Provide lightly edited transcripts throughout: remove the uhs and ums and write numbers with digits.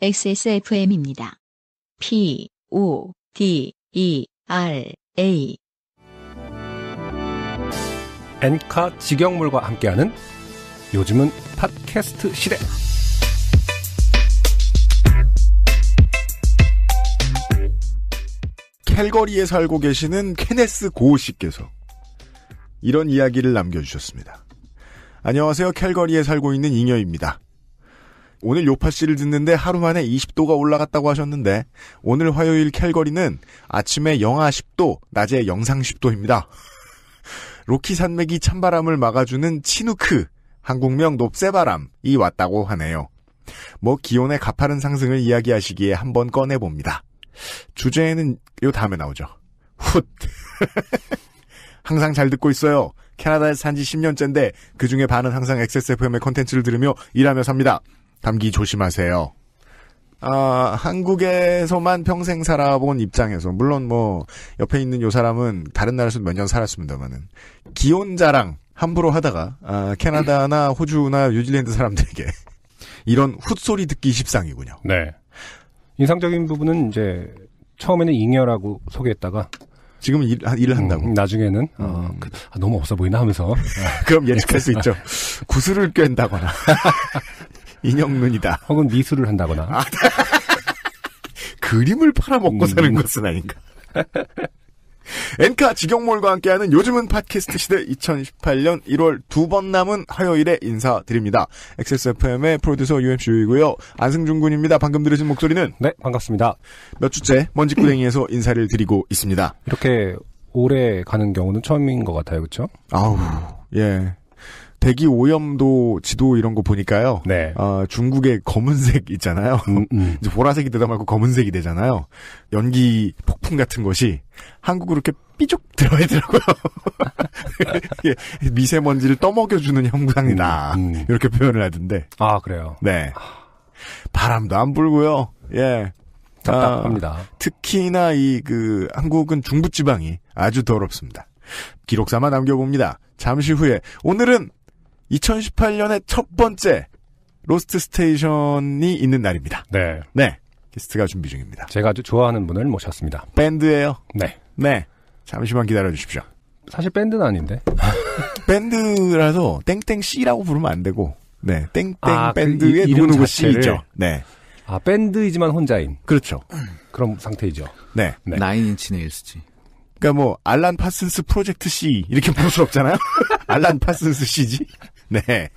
XSFM입니다. PODERA 엔카 직영몰과 함께하는 요즘은 팟캐스트 시대. 캘거리에 살고 계시는 케네스 고우 씨께서 이런 이야기를 남겨주셨습니다. 안녕하세요. 캘거리에 살고 있는 잉여입니다. 오늘 요파 씨를 듣는데 하루 만에 20도가 올라갔다고 하셨는데 오늘 화요일 캘거리는 아침에 영하 10도, 낮에 영상 10도입니다. 로키 산맥이 찬바람을 막아주는 치누크, 한국명 높새바람이 왔다고 하네요. 뭐 기온의 가파른 상승을 이야기하시기에 한번 꺼내봅니다. 주제에는 요 다음에 나오죠. 훗. 항상 잘 듣고 있어요. 캐나다에서 산지 10년째인데 그중에 반은 항상 XSFM의 콘텐츠를 들으며 일하며 삽니다. 감기 조심하세요. 한국에서만 평생 살아본 입장에서 물론 뭐 옆에 있는 요 사람은 다른 나라에서 몇 년 살았습니다만은 기온 자랑 함부로 하다가 캐나다나 호주나 뉴질랜드 사람들에게 이런 훗소리 듣기 십상이군요. 네. 인상적인 부분은 이제 처음에는 잉여라고 소개했다가 지금은 일을 한다고. 나중에는 너무 없어 보이나 하면서 그럼 예측할 수 있죠. 구슬을 꿰다거나 인형눈이다. 혹은 미술을 한다거나 그림을 팔아먹고 사는 것은 아닌가. 엔카 직영몰과 함께하는 요즘은 팟캐스트 시대 2018년 1월 두 번 남은 화요일에 인사드립니다. XSFM의 프로듀서 UMC이고요. 안승준 군입니다. 방금 들으신 목소리는 네, 반갑습니다. 몇 주째 먼지구덩이에서 인사를 드리고 있습니다. 이렇게 오래 가는 경우는 처음인 것 같아요. 그렇죠? 아우, 예. 대기 오염도 지도 이런 거 보니까요. 네. 중국의 검은색 있잖아요. 이제 보라색이 되다 말고 검은색이 되잖아요. 연기 폭풍 같은 것이 한국으로 이렇게 삐죽 들어가더라고요. 미세먼지를 떠먹여주는 형상이다. 이렇게 표현을 하던데. 아, 그래요? 네. 바람도 안 불고요. 예. 답답합니다. 특히나 한국은 중부지방이 아주 더럽습니다. 기록삼아 남겨봅니다. 잠시 후에 오늘은 2018년의 첫 번째 로스트 스테이션이 있는 날입니다. 네. 네. 게스트가 준비 중입니다. 제가 아주 좋아하는 분을 모셨습니다. 밴드예요. 네. 네. 잠시만 기다려 주십시오. 사실 밴드는 아닌데. 밴드라서 땡땡C라고 부르면 안 되고. 네. 땡땡 밴드의 이름 누구누구 자체를. C죠. 네. 밴드이지만 혼자인. 그렇죠. 그런 상태이죠. 네. 네. 9인치 네일스지. 그러니까 뭐 알란 파슨스 프로젝트 C 이렇게 부를 수 없잖아요. 알란 파슨스 C지. 네.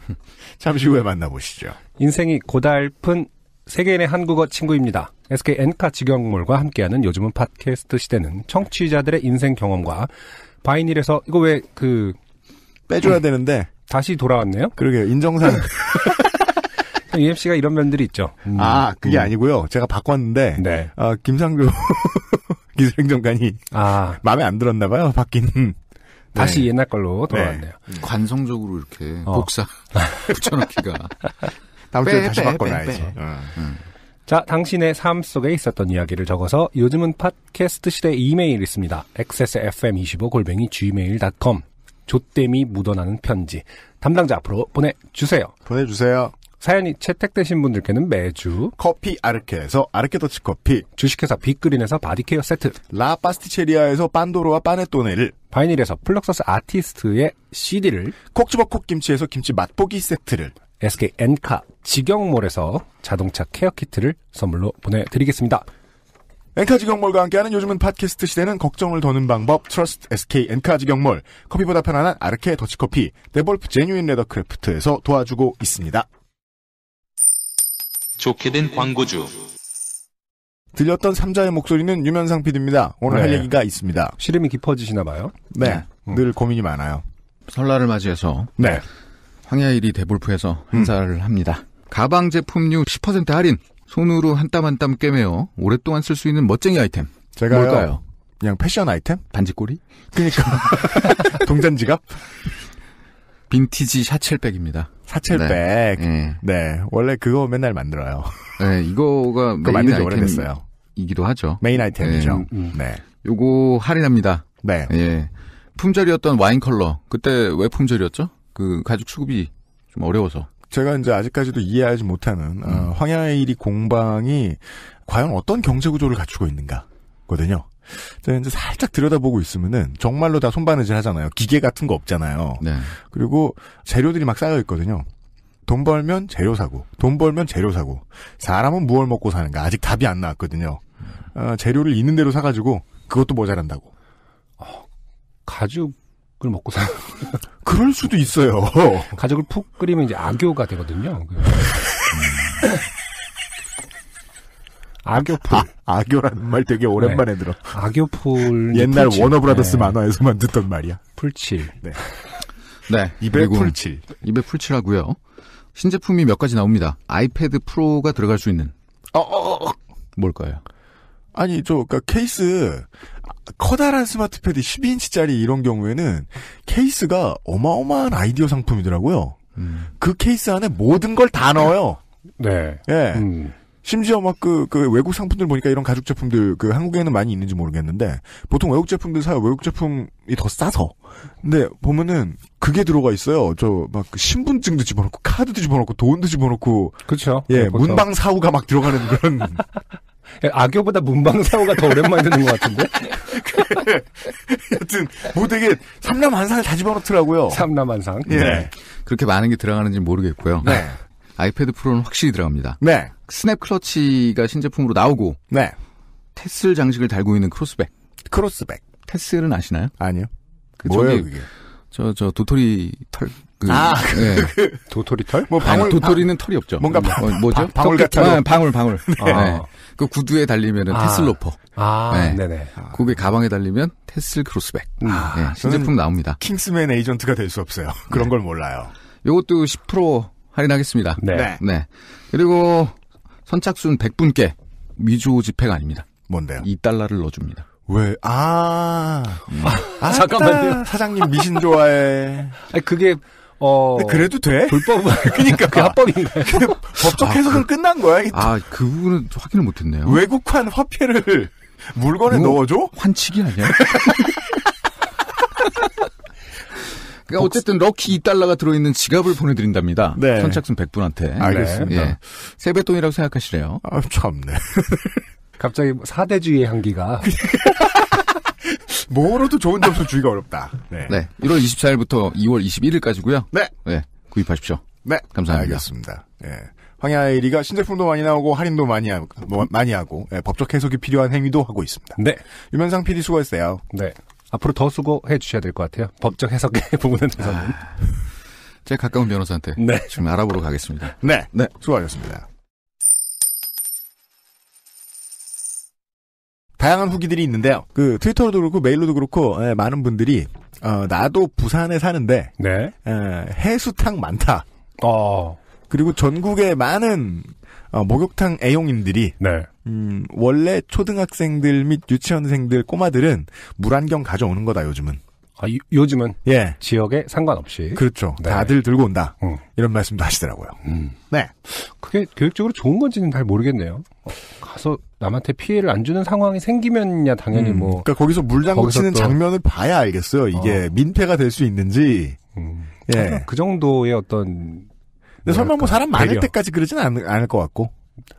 잠시 후에 만나보시죠. 인생이 고달픈 세계인의 한국어 친구입니다. SK 엔카 직영몰과 함께하는 요즘은 팟캐스트 시대는 청취자들의 인생 경험과 바이닐에서 이거 왜 빼줘야 되는데 다시 돌아왔네요. 그러게요. 인정상. UMC가 이런 면들이 있죠. 그게 아니고요. 제가 바꿨는데 네. 김상조 기술행정관이 마음에 안 들었나 봐요. 바뀐. 다시 네. 옛날 걸로 돌아왔네요. 네. 관성적으로 이렇게 복사 붙여넣기가. 다음 주에 다시 바꿔놔야지. 자, 당신의 삶 속에 있었던 이야기를 적어서 요즘은 팟캐스트 시대 이메일 있습니다. xsfm25@gmail.com 조땜이 묻어나는 편지 담당자 앞으로 보내주세요. 보내주세요. 사연이 채택되신 분들께는 매주 커피 아르케에서 아르케 더치 커피, 주식회사 빅그린에서 바디케어 세트, 라 파스티체리아에서 빤도로와 파네토네를, 바이닐에서 플럭서스 아티스트의 CD를, 콕 집어 콕 김치에서 김치 맛보기 세트를, SK 엔카 직영몰에서 자동차 케어 키트를 선물로 보내드리겠습니다. 엔카 직영몰과 함께하는 요즘은 팟캐스트 시대는 걱정을 더는 방법 트러스트 SK 엔카 직영몰, 커피보다 편안한 아르케 더치커피, 데볼프 제뉴인 레더크래프트에서 도와주고 있습니다. 좋게 된 광고주. 들렸던 3자의 목소리는 유면상 PD입니다. 오늘 할 얘기가 있습니다. 시름이 깊어지시나 봐요. 네. 늘 고민이 많아요. 설날을 맞이해서 네. 황야일이 데볼프에서 행사를 합니다. 가방 제품류 10% 할인. 손으로 한 땀 한 땀 꿰매어 오랫동안 쓸 수 있는 멋쟁이 아이템. 제가요. 뭘까요? 그냥 패션 아이템? 반지꼬리? 그러니까 동전지갑? 빈티지 샤첼백입니다. 사첼백. 네. 네. 원래 그거 맨날 만들어요. 네, 이거가 메인 만든 지 오래됐어요. 아이템이기도 하죠. 메인 아이템이죠. 네. 요거 할인합니다. 네. 예. 품절이었던 와인 컬러. 그때 왜 품절이었죠? 그 가죽 수급이 좀 어려워서. 제가 이제 아직까지도 이해하지 못하는 황야의 1위 공방이 과연 어떤 경제 구조를 갖추고 있는가거든요. 제가 이제 살짝 들여다보고 있으면은 정말로 다 손바느질 하잖아요. 기계 같은 거 없잖아요. 네. 그리고 재료들이 막 쌓여 있거든요. 돈 벌면 재료 사고, 돈 벌면 재료 사고. 사람은 무얼 먹고 사는가 아직 답이 안 나왔거든요. 재료를 있는 대로 사가지고 그것도 모자란다고. 가죽을 먹고 사. 그럴 수도 있어요. 가죽을 푹 끓이면 이제 악교가 되거든요. 악교풀. 악교라는 말 되게 오랜만에 들어. 악교풀. 옛날 풀칠. 워너브라더스 만화에서만 듣던 말이야. 풀칠. 네. 네. 입에 풀칠. 입에 풀칠하고요. 신제품이 몇 가지 나옵니다. 아이패드 프로가 들어갈 수 있는. 뭘까요? 아니, 그러니까 케이스, 커다란 스마트 패드 12인치짜리 이런 경우에는 케이스가 어마어마한 아이디어 상품이더라고요. 그 케이스 안에 모든 걸 다 넣어요. 네. 예. 심지어 막 그 외국 상품들 보니까 이런 가죽 제품들 한국에는 많이 있는지 모르겠는데 보통 외국 제품들 사요. 외국 제품이 더 싸서. 근데 보면은 그게 들어가 있어요. 막 신분증도 집어넣고 카드도 집어넣고 돈도 집어넣고. 그렇죠. 예, 네, 문방 사후가 막 들어가는 그런. 악교보다 문방사고가 더 오랜만에 듣는 것 같은데? 여튼, 뭐 되게 삼남한상을 다 집어넣더라고요. 삼남한상. 예. 네. 그렇게 많은 게 들어가는지 모르겠고요. 네. 아이패드 프로는 확실히 들어갑니다. 네. 스냅 클러치가 신제품으로 나오고. 네. 테슬 장식을 달고 있는 크로스백. 크로스백. 테슬은 아시나요? 아니요. 뭐예요, 그게? 저 도토리 털. 네. 도토리 털? 뭐 방울, 도토리는 털이 없죠. 뭔가 뭐죠? 방울 같은 방울. 아. 네. 그 구두에 달리면은 테슬 로퍼. 네. 네네. 그게 가방에 달리면 테슬 크로스백. 네. 신제품 나옵니다. 킹스맨 에이전트가 될 수 없어요. 그런 걸 몰라요. 요것도 10% 할인하겠습니다. 네. 네. 그리고 선착순 100분께 미조 지폐가 아닙니다. 뭔데요? $2를 넣어줍니다. 왜? 잠깐만요. 사장님 미신 좋아해. 아니, 그게, 근데 그래도 돼? 불법은. 그니까, 그 합법인가요? 법적 해석은 끝난 거야. 그 부분은 확인을 못했네요. 외국환 화폐를 물건에 넣어줘? 환치기 아니야? 그러니까 어쨌든 럭키 $2가 들어있는 지갑을 보내드린답니다. 네. 선착순 100분한테. 알겠습니다. 예. 세뱃돈이라고 생각하시래요. 참네. 갑자기 사대주의의 향기가. 뭐로도 좋은 점수 주기가 어렵다. 네. 네. 1월 24일부터 2월 21일까지고요. 네. 네. 구입하십시오. 네. 감사합니다. 알겠습니다. 예. 황야의 1위가 신제품도 많이 나오고 할인도 많이 하고 예, 법적 해석이 필요한 행위도 하고 있습니다. 네. 유면상 PD 수고했어요. 네. 앞으로 더 수고해 주셔야 될 것 같아요. 법적 해석의 부분에 대해서는. 제가 가까운 변호사한테 네. 지금 알아보러 가겠습니다. 네. 네. 수고하셨습니다. 다양한 후기들이 있는데요. 트위터로도 그렇고 메일로도 그렇고 많은 분들이 나도 부산에 사는데 네. 해수탕 많다. 그리고 전국의 많은 목욕탕 애용인들이 네. 원래 초등학생들 및 유치원생들 꼬마들은 물안경 가져오는 거다 요즘은. 요즘은 예. 지역에 상관없이. 그렇죠. 네. 다들 들고 온다. 이런 말씀도 하시더라고요. 네. 그게 교육적으로 좋은 건지는 잘 모르겠네요. 가서 남한테 피해를 안 주는 상황이 생기면야 당연히 그러니까 거기서 물장구 치는 장면을 봐야 알겠어요. 이게 민폐가 될 수 있는지. 예. 그 정도의 어떤. 근데 설마 뭐 사람 많을 배려. 때까지 그러진 않을 것 같고.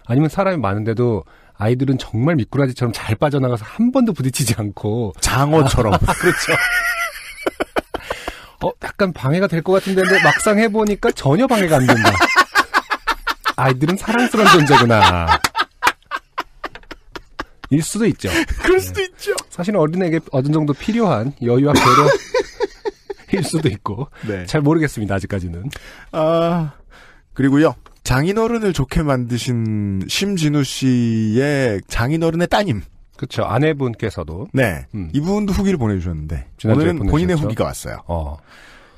아니면 사람이 많은데도 아이들은 정말 미꾸라지처럼 잘 빠져나가서 한 번도 부딪히지 않고. 장어처럼. 그렇죠. 약간 방해가 될 것 같은데 막상 해보니까 전혀 방해가 안 된다. 아이들은 사랑스러운 존재구나. 일 수도 있죠. 그럴 수도 있죠. 사실은 어린에게 어느 정도 필요한 여유와 배려일 수도 있고. 네. 잘 모르겠습니다. 아직까지는. 그리고요. 장인어른을 좋게 만드신 심진우 씨의 장인어른의 따님. 그렇죠. 아내분께서도. 네. 이분도 후기를 보내주셨는데 오늘은 본인의 보내주셨죠? 후기가 왔어요.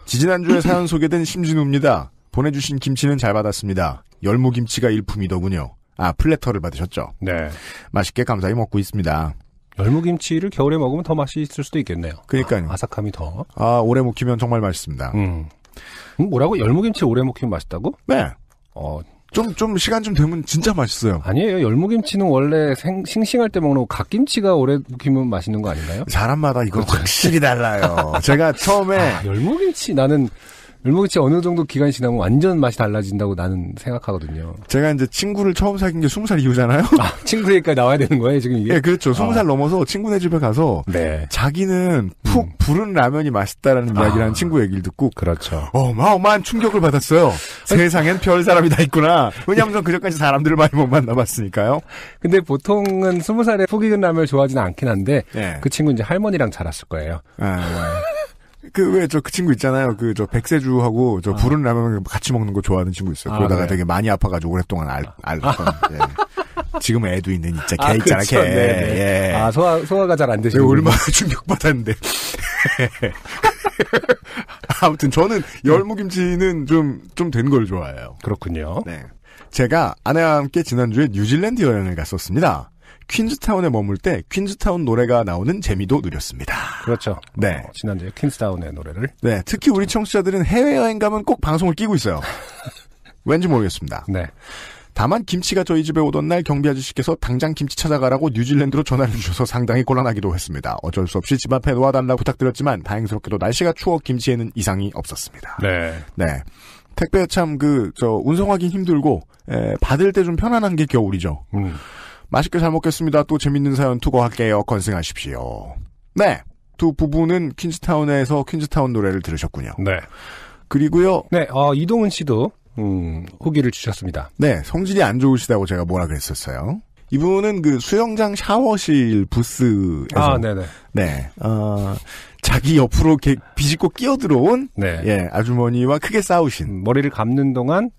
지지난주에 사연 소개된 심진우입니다. 보내주신 김치는 잘 받았습니다. 열무김치가 일품이더군요. 플래터를 받으셨죠? 네. 맛있게 감사히 먹고 있습니다. 열무김치를 겨울에 먹으면 더 맛이 있을 수도 있겠네요. 그러니까요. 아삭함이 더. 오래 묵히면 정말 맛있습니다. 뭐라고? 열무김치 오래 묵히면 맛있다고? 네. 좀 시간 좀 되면 진짜 맛있어요. 아니에요. 열무김치는 원래 싱싱할 때 먹는 거 갓김치가 오래 묵히면 맛있는 거 아닌가요? 사람마다 이거 확실히 달라요. 제가 처음에 열무김치 나는 을목이치 어느 정도 기간이 지나면 완전 맛이 달라진다고 나는 생각하거든요. 제가 이제 친구를 처음 사귄 게 20살 이후잖아요? 친구 얘기까지 나와야 되는 거예요, 지금 이게? 네, 그렇죠. 20살 넘어서 친구네 집에 가서 네. 자기는 푹 부른 라면이 맛있다라는 이야기를 하는 친구 얘기를 듣고 그렇죠. 어마어마한 충격을 받았어요. 세상엔 별 사람이 다 있구나. 왜냐하면 그전까지 사람들을 많이 못 만나봤으니까요. 근데 보통은 20살에 푹 익은 라면을 좋아하지는 않긴 한데 네. 그 친구는 이제 할머니랑 자랐을 거예요. 그 친구 있잖아요. 백세주하고 부른 라면 같이 먹는 거 좋아하는 친구 있어요. 그러다가 네. 되게 많이 아파가지고 오랫동안 앓았던. 예. 지금 애도 있는 진짜 개 있잖아, 그렇죠. 개. 네. 예. 소화가 잘 안 되시고. 내가 얼마나 충격받았는데. 아무튼 저는 열무김치는 좀 된 걸 좋아해요. 그렇군요. 네. 제가 아내와 함께 지난주에 뉴질랜드 여행을 갔었습니다. 퀸즈타운에 머물 때 퀸즈타운 노래가 나오는 재미도 누렸습니다. 그렇죠. 네. 지난주에 퀸스타운의 노래를. 네. 특히 우리 청취자들은 해외여행 가면 꼭 방송을 끼고 있어요. 왠지 모르겠습니다. 네. 다만 김치가 저희 집에 오던 날 경비 아저씨께서 당장 김치 찾아가라고 뉴질랜드로 전화를 주셔서 상당히 곤란하기도 했습니다. 어쩔 수 없이 집 앞에 놓아달라고 부탁드렸지만 다행스럽게도 날씨가 추워 김치에는 이상이 없었습니다. 네. 네. 택배 참 운송하기 힘들고 받을 때 좀 편안한 게 겨울이죠. 맛있게 잘 먹겠습니다. 또 재밌는 사연 투고할게요. 건승하십시오. 네. 두 부부는 퀸즈타운에서 퀸즈타운 노래를 들으셨군요. 네. 그리고요. 네. 이동은 씨도 후기를 주셨습니다. 네. 성질이 안 좋으시다고 제가 뭐라 그랬었어요. 이분은 수영장 샤워실 부스에서 네네. 네. 자기 옆으로 비집고 끼어들어온 네. 예, 아주머니와 크게 싸우신 머리를 감는 동안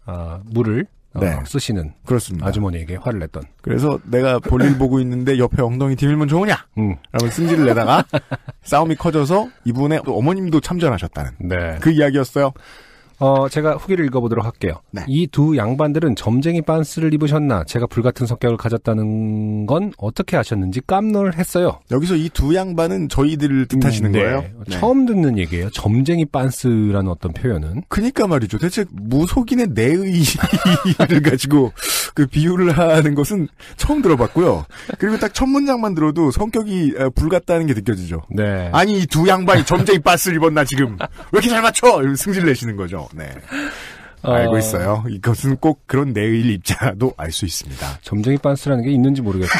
물을 네. 쓰시는 그렇습니다. 아주머니에게 화를 냈던. 그래서 내가 볼일 보고 있는데 옆에 엉덩이 디밀면 좋으냐? 라면 승질을 내다가 싸움이 커져서 이분의 어머님도 참전하셨다는 네. 그 이야기였어요. 제가 후기를 읽어보도록 할게요. 네. 이 두 양반들은 점쟁이 빤스를 입으셨나 제가 불같은 성격을 가졌다는 건 어떻게 아셨는지 깜놀했어요. 여기서 이 두 양반은 저희들을 뜻하시는 네. 거예요? 네. 처음 듣는 얘기예요. 점쟁이 빤스라는 어떤 표현은. 그러니까 말이죠. 대체 무속인의 내의를 가지고 비유를 하는 것은 처음 들어봤고요. 그리고 딱 첫 문장만 들어도 성격이 불같다는 게 느껴지죠. 네. 아니 이 두 양반이 점쟁이 빤스를 입었나 지금. 왜 이렇게 잘 맞춰? 승질 내시는 거죠. 네. 알고 있어요. 이것은 꼭 그런 내의를 입자도 알 수 있습니다. 점쟁이 빤스라는 게 있는지 모르겠고.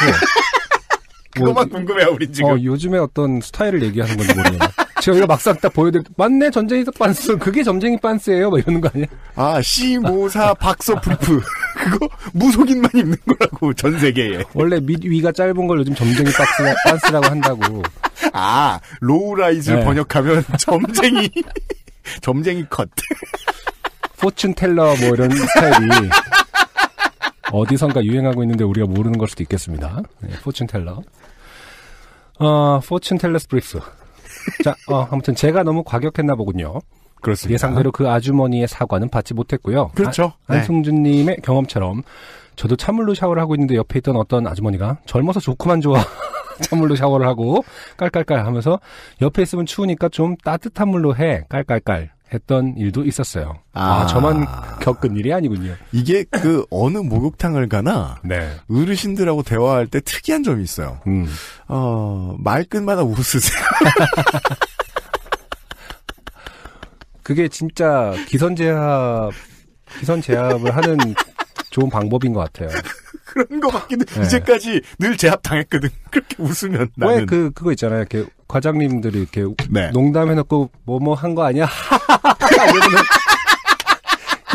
그것만 궁금해요, 우린 지금. 요즘에 어떤 스타일을 얘기하는 건지 모르겠어요. 제가 막상 딱 맞네, 점쟁이 빤스. 그게 점쟁이 빤스예요? 막 이러는 거 아니야? 시모사 박서 브리프. 그거 무속인만 입는 거라고, 전 세계에. 원래 위가 짧은 걸 요즘 점쟁이 빤스라고 한다고. 로우라이즈를 번역하면 점쟁이 컷. 포춘 텔러 이런 스타일이 어디선가 유행하고 있는데 우리가 모르는 걸 수도 있겠습니다. 네, 포춘 텔러. 포춘 텔러스 브리프. 자, 아무튼 제가 너무 과격했나 보군요. 그렇습니다. 예상대로 그 아주머니의 사과는 받지 못했고요. 그렇죠. 안승준님의 경험처럼 저도 찬물로 샤워를 하고 있는데 옆에 있던 어떤 아주머니가 젊어서 좋구만 좋아. 찬물로 샤워를 하고 깔깔깔 하면서 옆에 있으면 추우니까 좀 따뜻한 물로 해. 깔깔깔. 했던 일도 있었어요. 저만 겪은 일이 아니군요. 이게 어느 목욕탕을 가나 네. 어르신들하고 대화할 때 특이한 점이 있어요. 말끝마다 웃으세요. 그게 진짜 기선제압을 하는 좋은 방법인 것 같아요. 그런 것 같기도 네. 이제까지 늘 제압당했거든. 그렇게 웃으면 나는. 왜 그거 있잖아요. 이렇게 과장님들이 이렇게 네. 농담해놓고 뭐뭐 한 거 아니야? 이러면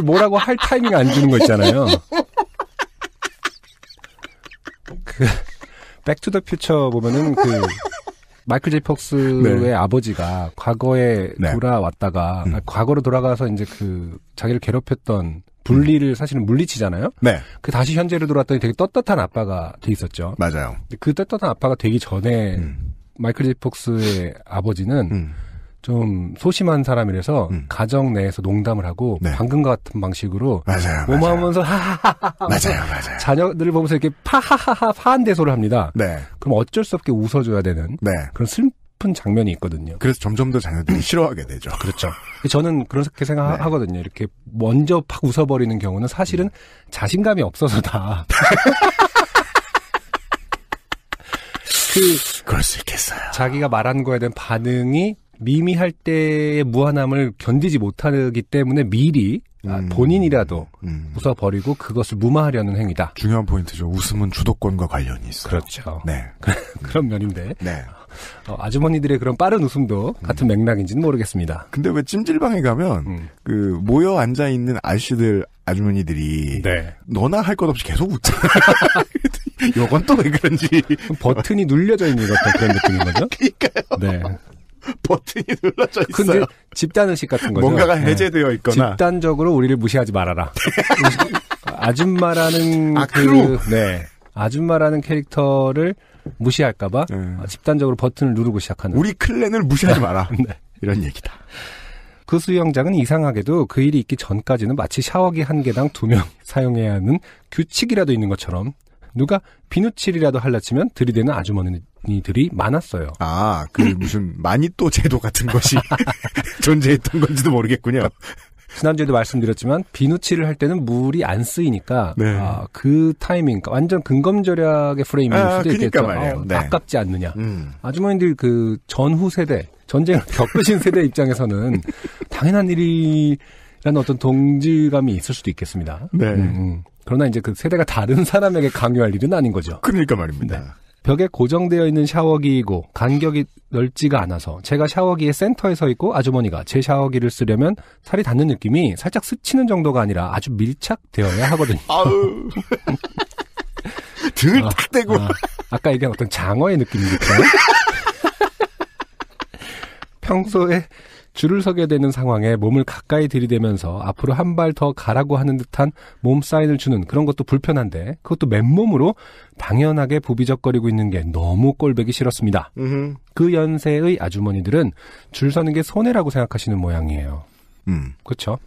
뭐라고 할 타이밍 안 주는 거 있잖아요. 백투더퓨처 보면은 마이클 제이 폭스의 네. 아버지가 과거에 네. 돌아왔다가 과거로 돌아가서 이제 자기를 괴롭혔던 분리를 사실은 물리치잖아요. 네. 다시 현재로 돌아왔더니 되게 떳떳한 아빠가 돼 있었죠. 맞아요. 그 떳떳한 아빠가 되기 전에 마이클 제이 폭스의 아버지는 좀 소심한 사람이라서 가정 내에서 농담을 하고 네. 방금과 같은 방식으로 뭐뭐 하면서 하하하하 맞아요. 자녀들을 보면서 이렇게 파하하하 파한 대소를 합니다. 네. 그럼 어쩔 수 없게 웃어줘야 되는 네. 그런 슬픈 장면이 있거든요. 그래서 점점 더 자녀들이 싫어하게 되죠. 그렇죠. 저는 그렇게 생각하거든요. 이렇게 먼저 팍 웃어버리는 경우는 사실은 자신감이 없어서다. 그럴 수 있겠어요. 자기가 말한 거에 대한 반응이 미미할 때의 무한함을 견디지 못하기 때문에 미리 본인이라도 웃어버리고 그것을 무마하려는 행위다. 중요한 포인트죠. 웃음은 주도권과 관련이 있어요. 그렇죠. 네. 그런 면인데 네. 아주머니들의 그런 빠른 웃음도 같은 맥락인지는 모르겠습니다. 근데 왜 찜질방에 가면 그 모여 앉아 있는 아저씨들 아주머니들이 네. 너나 할 것 없이 계속 웃잖아. 요건 또 왜 그런지. 버튼이 눌려져 있는 것 같은 그런 느낌인 거죠? 그러니까요. 네. 버튼이 눌러져 있어요. 근데 집단의식 같은 거죠. 뭔가가 해제되어 있거나. 집단적으로 우리를 무시하지 말아라. 아줌마라는 크루. 네. 아줌마라는 캐릭터를 무시할까봐 집단적으로 버튼을 누르고 시작하는. 우리 클랜을 무시하지 마라. 네. 이런 얘기다. 그 수영장은 이상하게도 그 일이 있기 전까지는 마치 샤워기 한 개당 2명 사용해야 하는 규칙이라도 있는 것처럼 누가 비누칠이라도 할라치면 들이대는 아주머니들이 많았어요. 아, 그 무슨 마니또 제도 같은 것이 존재했던 건지도 모르겠군요. 지난주에도 말씀드렸지만 비누칠을 할 때는 물이 안 쓰이니까 네. 그 타이밍 완전 근검절약의 프레임일 수도 있겠죠. 말이에요. 네. 아깝지 않느냐. 아주머니들 그 전후 세대 전쟁을 겪으신 세대 입장에서는 당연한 일이라는 어떤 동질감이 있을 수도 있겠습니다. 네. 그러나 이제 그 세대가 다른 사람에게 강요할 일은 아닌 거죠. 그러니까 말입니다. 네. 벽에 고정되어 있는 샤워기이고 간격이 넓지가 않아서 제가 샤워기의 센터에 서 있고 아주머니가 제 샤워기를 쓰려면 살이 닿는 느낌이 살짝 스치는 정도가 아니라 아주 밀착되어야 하거든요. 아우. 등을 탁 대고. 아까 얘기한 어떤 장어의 느낌입니까? 평소에 줄을 서게 되는 상황에 몸을 가까이 들이대면서 앞으로 한 발 더 가라고 하는 듯한 몸 사인을 주는 그런 것도 불편한데 그것도 맨몸으로 당연하게 부비적거리고 있는 게 너무 꼴보기 싫었습니다. 그 연세의 아주머니들은 줄 서는 게 손해라고 생각하시는 모양이에요. 그렇죠?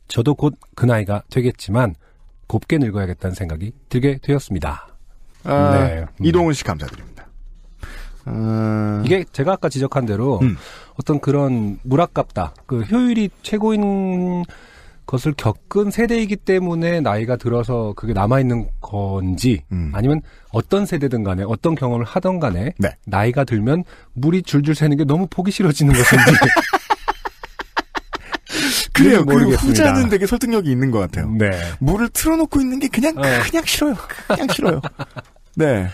저도 곧 그 나이가 되겠지만 곱게 늙어야겠다는 생각이 들게 되었습니다. 네. 이동훈 씨 감사드립니다. 이게 제가 아까 지적한 대로 어떤 그런 물 아깝다, 그 효율이 최고인 것을 겪은 세대이기 때문에 나이가 들어서 그게 남아있는 건지 아니면 어떤 세대든 간에 어떤 경험을 하던 간에 네. 나이가 들면 물이 줄줄 새는 게 너무 보기 싫어지는 것인지 그래요. 그 모르겠습니다. 후자는 되게 설득력이 있는 것 같아요. 네. 물을 틀어놓고 있는 게 그냥 싫어요. 그냥 싫어요. 네.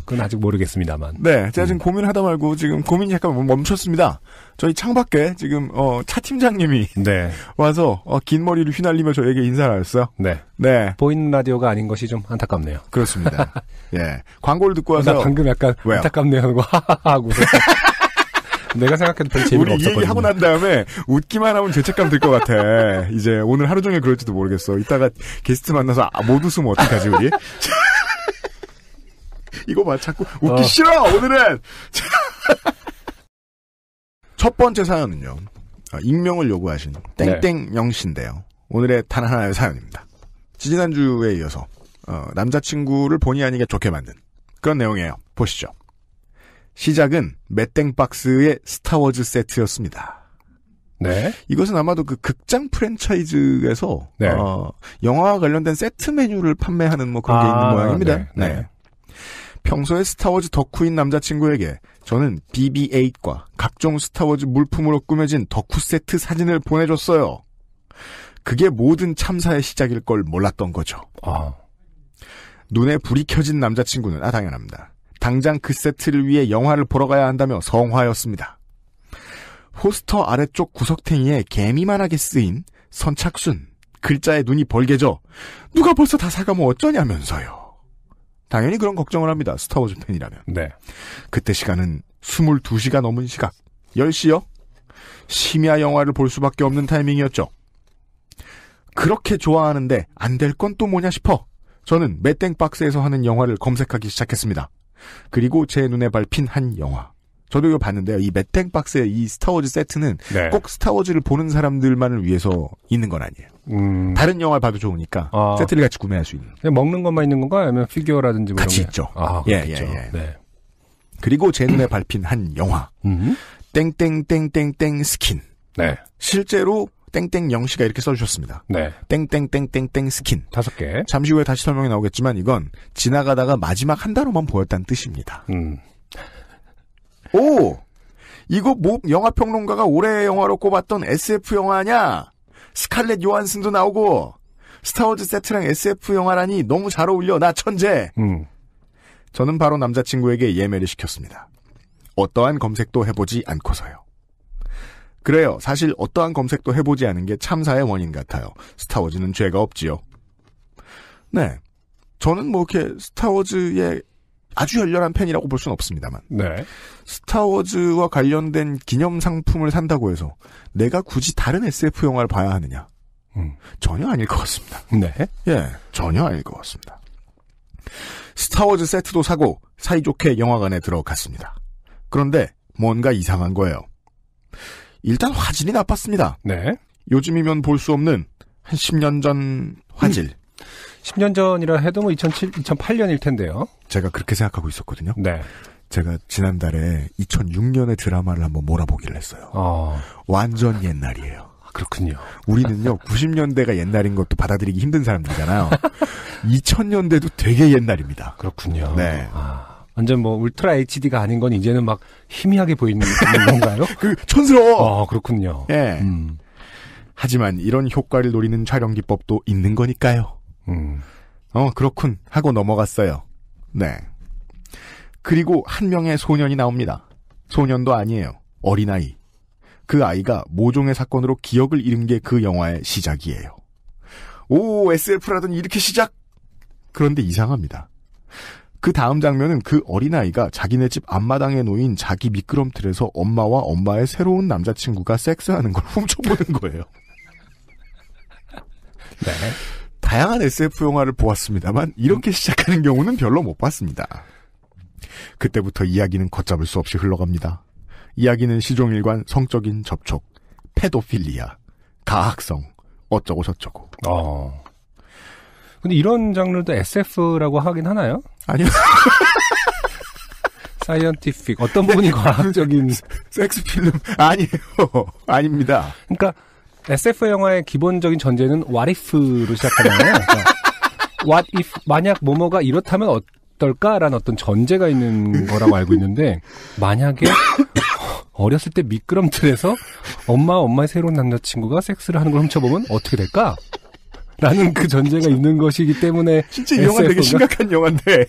그건 아직 모르겠습니다만. 네, 제가 지금 고민하다 말고 지금 고민이 약간 멈췄습니다. 저희 창밖에 지금 차 팀장님이 네. 와서 긴 머리를 휘날리며 저에게 인사를 하셨어요. 네. 네, 보이는 라디오가 아닌 것이 좀 안타깝네요. 그렇습니다. 예, 광고를 듣고 와서 나 방금 약간 왜요? 안타깝네요 하고 하하하고 내가 생각해도 별 재미가 우리 이 없었거든요. 얘기 하고 난 다음에 웃기만 하면 죄책감 들 것 같아. 이제 오늘 하루 종일 그럴지도 모르겠어. 이따가 게스트 만나서 못 웃으면 어떡하지 우리? 이거 봐, 자꾸 웃기 싫어 오늘은. 첫 번째 사연은요, 익명을 요구하신 땡땡영 씨인데요. 오늘의 단 하나의 사연입니다. 지지난주에 이어서 남자친구를 본의 아니게 좋게 만든 그런 내용이에요. 보시죠. 시작은 맷땡박스의 스타워즈 세트였습니다. 네. 이것은 아마도 그 극장 프랜차이즈에서 네. 영화와 관련된 세트 메뉴를 판매하는 뭐 그런 게 있는 모양입니다. 네. 평소에 스타워즈 덕후인 남자친구에게 저는 BB-8과 각종 스타워즈 물품으로 꾸며진 덕후 세트 사진을 보내줬어요. 그게 모든 참사의 시작일 걸 몰랐던 거죠. 눈에 불이 켜진 남자친구는 당연합니다. 당장 그 세트를 위해 영화를 보러 가야 한다며 성화였습니다. 포스터 아래쪽 구석탱이에 개미만하게 쓰인 선착순, 글자에 눈이 벌게져 누가 벌써 다 사가면 어쩌냐면서요. 당연히 그런 걱정을 합니다. 스타워즈 팬이라면. 네. 그때 시간은 22시가 넘은 시각. 10시요? 심야 영화를 볼 수밖에 없는 타이밍이었죠. 그렇게 좋아하는데 안 될 건 또 뭐냐 싶어 저는 맷땡박스에서 하는 영화를 검색하기 시작했습니다. 그리고 제 눈에 밟힌 한 영화. 저도 이거 봤는데요. 이 맷땡박스의 이 스타워즈 세트는 네. 꼭 스타워즈를 보는 사람들만을 위해서 있는 건 아니에요. 다른 영화를 봐도 좋으니까 세트를 같이 구매할 수 있는. 그냥 먹는 것만 있는 건가? 아니면 피규어라든지 뭐 같이 이런 게? 있죠. 예. 네. 그리고 제 눈에 밟힌 한 영화. 땡땡땡땡땡 스킨. 네. 실제로 땡땡영 씨가 이렇게 써주셨습니다. 네. 땡땡땡땡땡 스킨. 5개. 잠시 후에 다시 설명이 나오겠지만 이건 지나가다가 마지막 한 단어만 보였다는 뜻입니다. 오! 이거 뭐 영화평론가가 올해의 영화로 꼽았던 SF 영화냐? 스칼렛 요한슨도 나오고 스타워즈 세트랑 SF 영화라니 너무 잘 어울려. 나 천재. 저는 바로 남자친구에게 예매를 시켰습니다. 어떠한 검색도 해보지 않고서요. 그래요. 사실 어떠한 검색도 해보지 않은 게 참사의 원인 같아요. 스타워즈는 죄가 없지요. 네. 저는 뭐 이렇게 스타워즈의 아주 열렬한 팬이라고 볼 수는 없습니다만. 네. 스타워즈와 관련된 기념상품을 산다고 해서 내가 굳이 다른 SF 영화를 봐야 하느냐? 전혀 아닐 것 같습니다. 네. 예, 전혀 아닐 것 같습니다. 스타워즈 세트도 사고 사이좋게 영화관에 들어갔습니다. 그런데 뭔가 이상한 거예요. 일단 화질이 나빴습니다. 네. 요즘이면 볼 수 없는 한 10년 전 화질. 10년 전이라 해도 뭐 2008년일 텐데요. 제가 그렇게 생각하고 있었거든요. 네. 제가 지난달에 2006년의 드라마를 한번 몰아보기를 했어요. 완전 옛날이에요. 그렇군요. 우리는요, 90년대가 옛날인 것도 받아들이기 힘든 사람들이잖아요. 2000년대도 되게 옛날입니다. 그렇군요. 네. 완전 뭐 울트라 HD가 아닌 건 이제는 막 희미하게 보이는 건가요? 촌스러워! 그렇군요. 예. 하지만 이런 효과를 노리는 촬영 기법도 있는 거니까요. 그렇군 하고 넘어갔어요. 네. 그리고 한 명의 소년이 나옵니다. 소년도 아니에요. 어린아이. 그 아이가 모종의 사건으로 기억을 잃은 게 그 영화의 시작이에요. 오, SF라더니 이렇게 시작? 그런데 이상합니다. 그 다음 장면은 그 어린아이가 자기네 집 앞마당에 놓인 자기 미끄럼틀에서 엄마와 엄마의 새로운 남자친구가 섹스하는 걸 훔쳐보는 거예요. 네. 다양한 SF 영화를 보았습니다만 이렇게 시작하는 경우는 별로 못 봤습니다. 그때부터 이야기는 걷잡을 수 없이 흘러갑니다. 이야기는 시종일관 성적인 접촉, 페도필리아, 가학성, 어쩌고 저쩌고. 근데 이런 장르도 SF라고 하긴 하나요? 아니요. 사이언티픽 어떤 부분이 과학적인 섹스 필름 아니에요. 아닙니다. 그러니까 SF 영화의 기본적인 전제는 what if로 시작하잖아요. 그러니까 what if 만약 뭐뭐가 이렇다면 어떨까라는 어떤 전제가 있는 거라고 알고 있는데 만약에 어렸을 때 미끄럼틀에서 엄마의 새로운 남자친구가 섹스를 하는 걸 훔쳐보면 어떻게 될까? 라는 그 전제가 있는 것이기 때문에 진짜 이 영화 되게 심각한 영화인데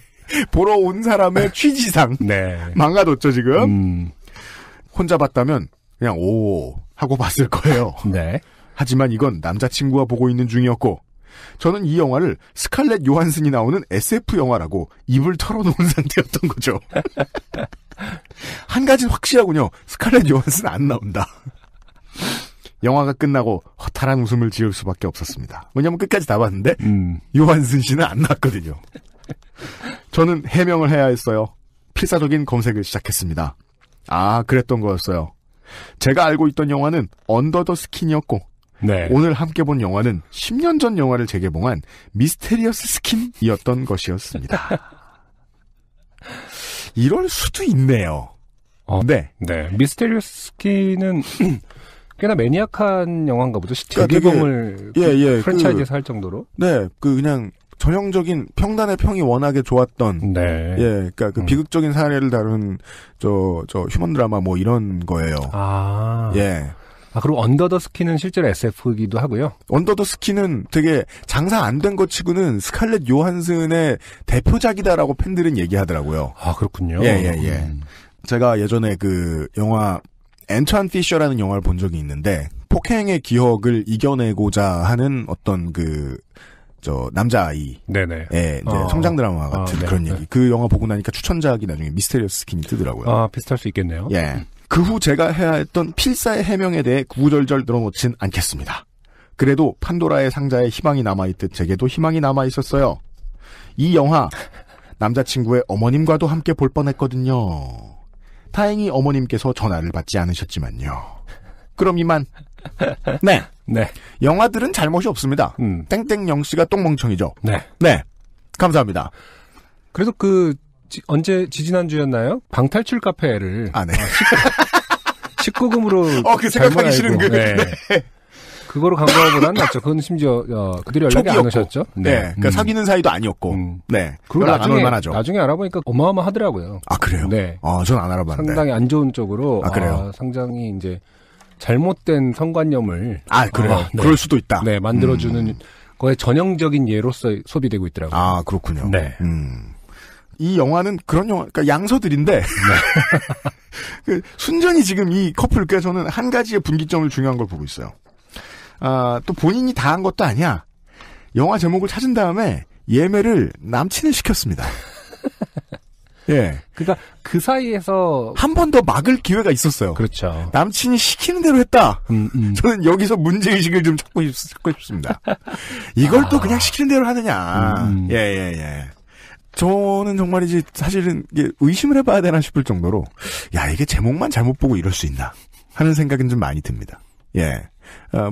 보러 온 사람의 취지상 네. 망가뒀죠 지금. 혼자 봤다면 그냥 오 하고 봤을 거예요. 네. 하지만 이건 남자친구와 보고 있는 중이었고 저는 이 영화를 스칼렛 요한슨이 나오는 SF 영화라고 입을 털어놓은 상태였던 거죠. 한 가지는 확실하군요. 스칼렛 요한슨 안 나온다. 영화가 끝나고 허탈한 웃음을 지을 수밖에 없었습니다. 왜냐면 끝까지 다 봤는데 요한슨 씨는 안 나왔거든요. 저는 해명을 해야 했어요. 필사적인 검색을 시작했습니다. 그랬던 거였어요. 제가 알고 있던 영화는 언더 더 스킨이었고 네. 오늘 함께 본 영화는 10년 전 영화를 재개봉한 미스테리어스 스킨이었던 것이었습니다. 이럴 수도 있네요. 네. 네. 미스테리어스 스킨은 꽤나 매니악한 영화인가 보죠. 재개봉을 프랜차이즈에서 할 정도로. 네. 그냥 전형적인 평단의 평이 워낙에 좋았던. 네. 그러니까 그 비극적인 사례를 다룬 저 휴먼 드라마 뭐 이런 거예요. 예. 그리고 언더 더 스킨은 실제로 SF이기도 하고요. 언더 더 스킨은 되게 장사 안 된 것 치고는 스칼렛 요한슨의 대표작이다라고 팬들은 얘기하더라고요. 그렇군요. 예. 제가 예전에 그 영화 앤트완 피셔라는 영화를 본 적이 있는데 폭행의 기억을 이겨내고자 하는 어떤 남자아이. 네네. 이제 성장 드라마 같은 그런 얘기. 그 영화 보고 나니까 추천작이 나중에 미스테리어스 스킨이 뜨더라고요. 비슷할 수 있겠네요. 예. 그 후 제가 해야 했던 필사의 해명에 대해 구구절절 늘어놓진 않겠습니다. 그래도 판도라의 상자에 희망이 남아있듯 제게도 희망이 남아있었어요. 이 영화 남자친구의 어머님과도 함께 볼 뻔했거든요. 다행히 어머님께서 전화를 받지 않으셨지만요. 그럼 이만. 네. 영화들은 잘못이 없습니다. 땡땡영 씨가 똥멍청이죠. 네. 감사합니다. 그래도 언제 지지난주였나요? 방탈출 카페를 네. 19금으로 그 생각하기 싫은 그. 네. 그거로 간 거보다는 낫죠. 그건 심지어 그들이 연락이 안 초기였고. 오셨죠. 네. 그러니까 사귀는 사이도 아니었고. 네. 그리고 연락 안 올 만하죠. 나중에 알아보니까 어마어마하더라고요. 아, 그래요? 네. 전 안 알아봤는데. 상당히 안 좋은 쪽으로. 아, 그래요? 상당히 이제 잘못된 성관념을. 아, 그래요? 네. 그럴 수도 있다. 네, 만들어주는 거의 전형적인 예로서 소비되고 있더라고요. 아, 그렇군요. 네. 이 영화는 그런 영화, 그러니까 양서들인데. 그 순전히 지금 이 커플께서는 한 가지의 분기점을 중요한 걸 보고 있어요. 또 본인이 다 한 것도 아니야. 영화 제목을 찾은 다음에 예매를 남친을 시켰습니다. 예. 그러니까 그 사이에서 한 번 더 막을 기회가 있었어요. 그렇죠. 남친이 시키는 대로 했다. 저는 여기서 문제의식을 좀 찾고 싶습니다. 이걸 또 그냥 시키는 대로 하느냐. 예. 저는 정말이지 사실은 이게 의심을 해봐야 되나 싶을 정도로 야 이게 제목만 잘못 보고 이럴 수 있나 하는 생각은 좀 많이 듭니다. 예.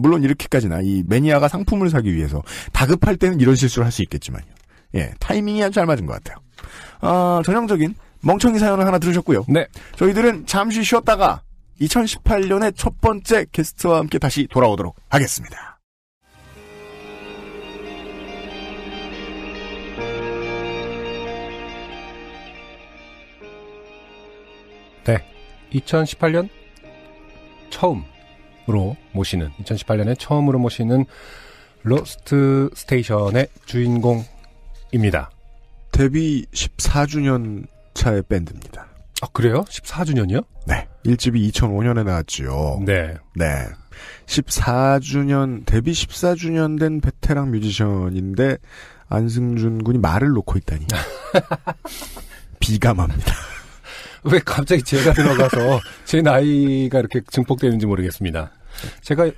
물론 이렇게까지나 이 매니아가 상품을 사기 위해서 다급할 때는 이런 실수를 할 수 있겠지만요. 예. 타이밍이 아주 잘 맞은 것 같아요. 전형적인 멍청이 사연을 하나 들으셨고요. 네. 저희들은 잠시 쉬었다가 2018년의 첫 번째 게스트와 함께 다시 돌아오도록 하겠습니다. 네. 2018년 2018년에 처음으로 모시는 로스트 스테이션의 주인공입니다. 데뷔 14주년 차의 밴드입니다. 아, 그래요? 14주년이요? 네. 1집이 2005년에 나왔지요. 네. 네. 14주년, 데뷔 14주년 된 베테랑 뮤지션인데, 안승준 군이 말을 놓고 있다니. 비감합니다. 왜 갑자기 제가 들어가서 제 나이가 이렇게 증폭되는지 모르겠습니다. 제가,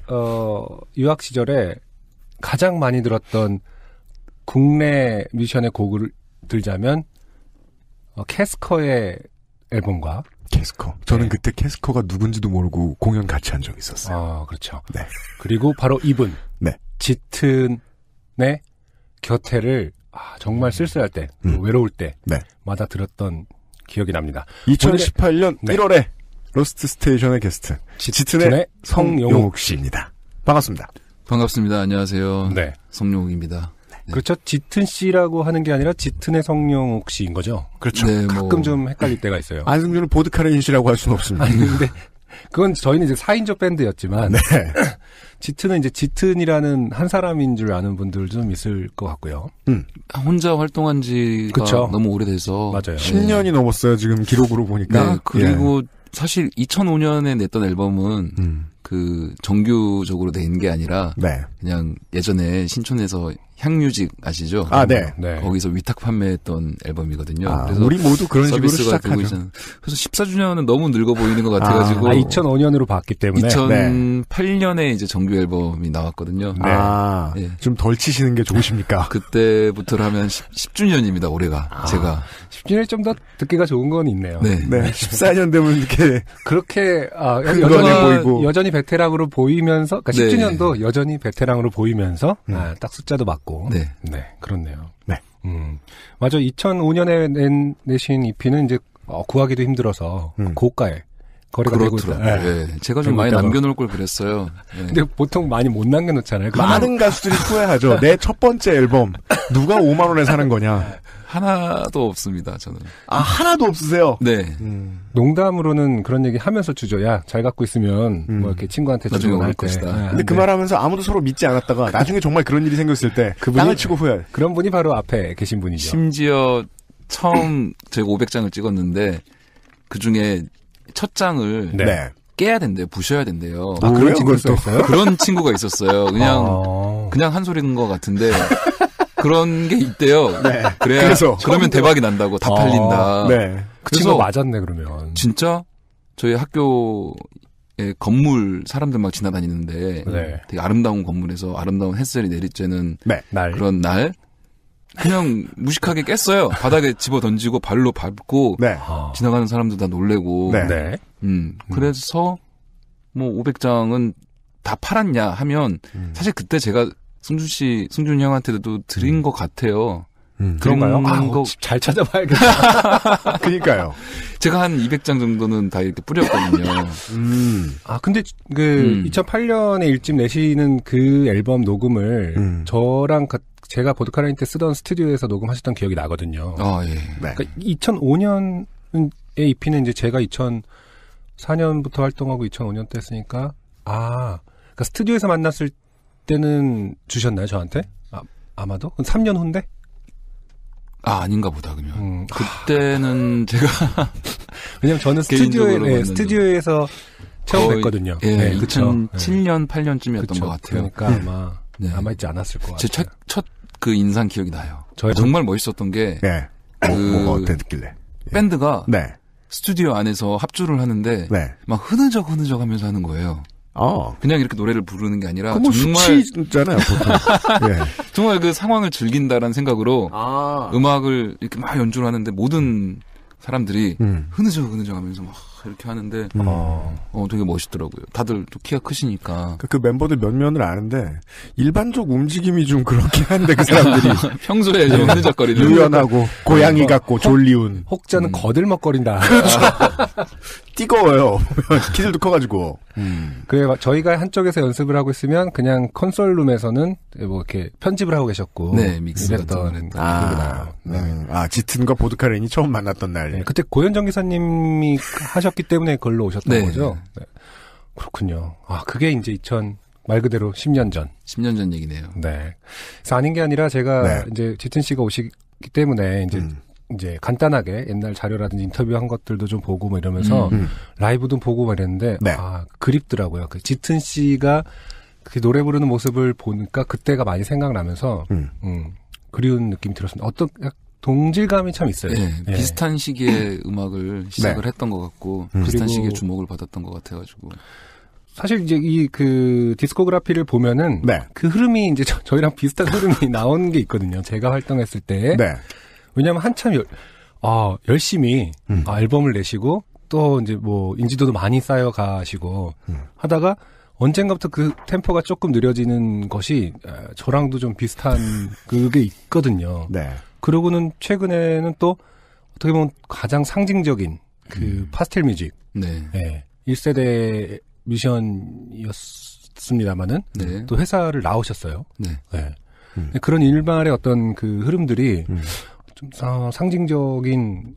유학 시절에 가장 많이 들었던 국내 뮤지션의 곡을 들자면, 캐스커의 앨범과 캐스커. 저는 네. 그때 캐스커가 누군지도 모르고 공연 같이 한 적이 있었어요. 아, 그렇죠. 네. 그리고 바로 이분. 네. 짙은의 곁에를 정말 쓸쓸할 때, 외로울 때마다 들었던 기억이 납니다. 2018년 네. 1월에 로스트 스테이션의 게스트 짙은의 성용욱 씨입니다. 반갑습니다. 반갑습니다. 안녕하세요. 네. 성룡욱입니다. 네. 그렇죠. 짙은 씨라고 하는 게 아니라 짙은의 성용욱 씨인 거죠. 그렇죠. 네, 가끔 좀 헷갈릴 때가 있어요. 안승준은 보드카레인 씨라고 할 수는 없습니다. 아니, 근데 그건 저희는 이제 4인조 밴드였지만 네. 짙은은 이제 짙은이라는 한 사람인 줄 아는 분들 좀 있을 것 같고요. 혼자 활동한 지가 그쵸. 너무 오래돼서. 맞아요. 10년이 넘었어요. 지금 기록으로 보니까. 네, 그리고 사실 2005년에 냈던 앨범은 그 정규적으로 낸 게 아니라 네. 그냥 예전에 신촌에서 향뮤직 아시죠? 아, 네. 네. 거기서 위탁 판매했던 앨범이거든요. 아, 그래서 우리 모두 그런 식으로 서비스가 되고 시작하죠. 있잖아요. 그래서 14주년은 너무 늙어 보이는 것 같아가지고 2005년으로 봤기 때문에 2008년에 이제 정규 앨범이 나왔거든요. 아, 네. 좀 덜 치시는 게 좋으십니까? 그때부터 하면 10주년입니다. 올해가 제가 10년이 좀 더 듣기가 좋은 건 있네요. 네. 네. 14년 되면 이렇게 그렇게 근거해 보이고. 여전히 베테랑으로 보이면서 그러니까 네. 10주년도 여전히 베테랑으로 보이면서 딱 숫자도 맞고 네. 그렇네요. 네. 맞아. 2005년에 내신 EP는 이제 구하기도 힘들어서 고가에 거래가 되고 있다. 그렇더라고요. 네. 제가 좀 많이 있다가. 남겨놓을 걸 그랬어요. 네. 근데 보통 많이 못 남겨놓잖아요. 많은 가수들이 후회하죠. 내 첫 번째 앨범 누가 5만 원에 사는 거냐? 하나도 없습니다. 저는. 아, 하나도 없으세요? 네. 농담으로는 그런 얘기 하면서 주죠. 야, 잘 갖고 있으면 뭐 이렇게 친구한테 나중에 주거나 할 올 때. 것이다. 근데 그 말하면서 아무도 서로 믿지 않았다가 나중에 정말 그런 일이 생겼을 때 땅을 치고 후회해. 그런 분이 바로 앞에 계신 분이죠. 심지어 처음 저희가 500장을 찍었는데 그 중에 첫 장을 네. 깨야 된대요. 부셔야 된대요. 아, 그런 친구가 있어요? 그런 친구가 있었어요. 그냥 한 소리인 것 같은데 그런 게 있대요. 네. 그래서 그러면 대박이 난다고 다 팔린다. 네. 그 친구가 맞았네 그러면. 진짜 저희 학교에 건물 사람들 막 지나다니는데 네. 되게 아름다운 건물에서 아름다운 햇살이 내리쬐는 날. 그런 날 그냥 무식하게 깼어요. 바닥에 집어 던지고 발로 밟고 네. 지나가는 사람들 다 놀래고. 네. 그래서 뭐 500장은 다 팔았냐 하면 사실 그때 제가 승준 형한테도 드린 것 같아요. 그런가요? 잘 찾아봐야겠다. 그러니까요. 제가 한 200장 정도는 다 이렇게 뿌렸거든요. 근데 2008년에 일집 내시는 그 앨범 녹음을 저랑 제가 보드카라인 때 쓰던 스튜디오에서 녹음하셨던 기억이 나거든요. 예. 네. 그러니까 2005년에 EP는 이제 제가 2004년부터 활동하고 2005년 때 했으니까 그러니까 스튜디오에서 만났을 때는 주셨나요, 저한테? 아마도? 3년 후인데? 아닌가 보다, 그러면. 그때는 제가. 왜냐면 저는 스튜디오에서 처음 뵀거든요. 예, 네, 2007년, 8년쯤이었던 것 같아요. 그러니까 아마 있지 않았을 것 같아요. 제 첫 그 인상 기억이 나요. 정말 멋있었던 게. 네. 뭐가 어땠길래. 밴드가. 네. 스튜디오 안에서 합주를 하는데. 네. 막 흐느적 하면서 하는 거예요. 그냥 이렇게 노래를 부르는 게 아니라 정말 수치잖아요, 보통. 예. 정말 그 상황을 즐긴다라는 생각으로 음악을 이렇게 막 연주를 하는데 모든 사람들이 흐느적 하면서 막 이렇게 하는데 되게 멋있더라고요. 다들 또 키가 크시니까. 그 멤버들 몇몇을 아는데 일반적 움직임이 좀 그렇긴 한데 그 사람들이 평소에 좀 흐느적거리는 유연하고 고양이 같고 졸리운 혹자는 거들먹거린다. 그렇죠. 띠거워요. 키들도 커가지고. 그래 저희가 한쪽에서 연습을 하고 있으면 그냥 콘솔룸에서는 뭐 이렇게 편집을 하고 계셨고 네, 믹스 이랬던 기억이 나요. 짙은과 보드카레인이 처음 만났던 날. 네, 그때 고현정 기사님이 하셨기 때문에 걸로 오셨던 거죠. 네. 그렇군요. 그게 이제 말 그대로 10년 전. 10년 전 얘기네요. 네. 그래서 아닌 게 아니라 제가 이제 짙은 씨가 오시기 때문에 이제 간단하게 옛날 자료라든지 인터뷰한 것들도 좀 보고 뭐 이러면서 라이브도 보고 막 이랬는데 그립더라고요. 그 짙은 씨가 그 노래 부르는 모습을 보니까 그때가 많이 생각나면서 그리운 느낌이 들었습니다. 어떤 동질감이 참 있어요. 네, 비슷한 시기에 음악을 시작을 했던 것 같고 비슷한 시기에 주목을 받았던 것 같아가지고 사실 이제 그 디스코그래피를 보면은 그 흐름이 이제 저희랑 비슷한 흐름이 나온 게 있거든요. 제가 활동했을 때. 왜냐하면 한참 열심히 앨범을 내시고 또 이제 뭐 인지도도 많이 쌓여 가시고 하다가 언젠가부터 그 템포가 조금 느려지는 것이 저랑도 좀 비슷한 그게 있거든요. 그러고는 최근에는 또 어떻게 보면 가장 상징적인 그 파스텔 뮤직. 1세대 뮤지션이었습니다만은 또 회사를 나오셨어요. 그런 일말의 어떤 그 흐름들이 좀 상징적인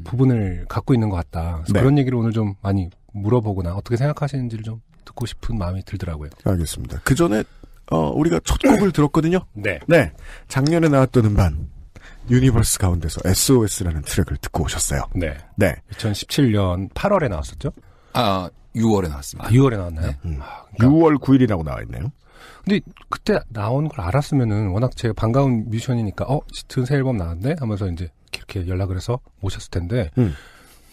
부분을 갖고 있는 것 같다. 그래서 그런 얘기를 오늘 좀 많이 물어보거나 어떻게 생각하시는지를 좀 듣고 싶은 마음이 들더라고요. 알겠습니다. 그 전에 우리가 첫 곡을 들었거든요. 네. 작년에 나왔던 음반 유니버스 가운데서 SOS라는 트랙을 듣고 오셨어요. 네. 2017년 8월에 나왔었죠? 6월에 나왔습니다. 6월에 나왔나요? 그러니까 6월 9일이라고 나와 있네요. 근데 그때 나온 걸 알았으면은 워낙 제가 반가운 뮤지션이니까 짙은 새 앨범 나왔네 하면서 이제 이렇게 연락을 해서 모셨을 텐데